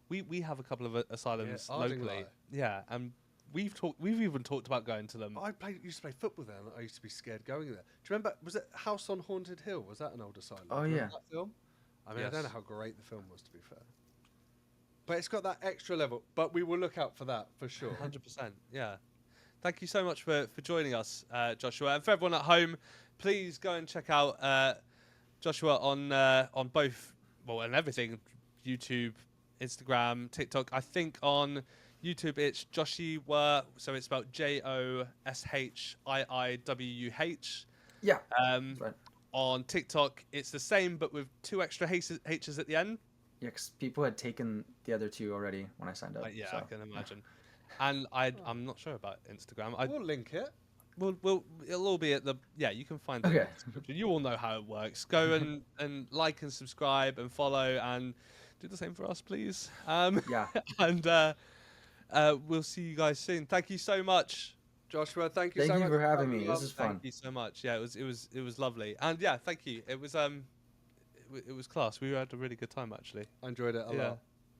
we have a couple of asylums Yeah, locally. Ardingly. Yeah, and we've even talked about going to them. Used to play football there, and I used to be scared going there. Do you remember? Was it House on Haunted Hill? Was that an old asylum? Oh, Remember yeah. that film. I mean, I don't Yes. know how great the film was, to be fair. But it's got that extra level. But we will look out for that for sure. 100%. Yeah. Thank you so much for joining us, Joshua. And for everyone at home, please go and check out Joshua on both, well, and everything, YouTube, Instagram, TikTok. I think on YouTube it's Joshiiwuh, so it's spelled Joshiiwuh. Yeah. Um, That's right. on TikTok it's the same but with 2 extra H's at the end. Yeah, 'cause people had taken the other 2 already when I signed up. Yeah, so. I can imagine. And I'm not sure about Instagram. We'll link it. It'll all be at the you can find it. Okay. In the description. You all know how it works. Go and like and subscribe and follow and do the same for us, please. Yeah. And we'll see you guys soon. Thank you so much. Joshua, thank you Thank so you much for having me. coming This on. is fun. Thank you so much. Yeah, it was lovely. And yeah, thank you. It was class. We had a really good time actually. I enjoyed it a Yeah. lot.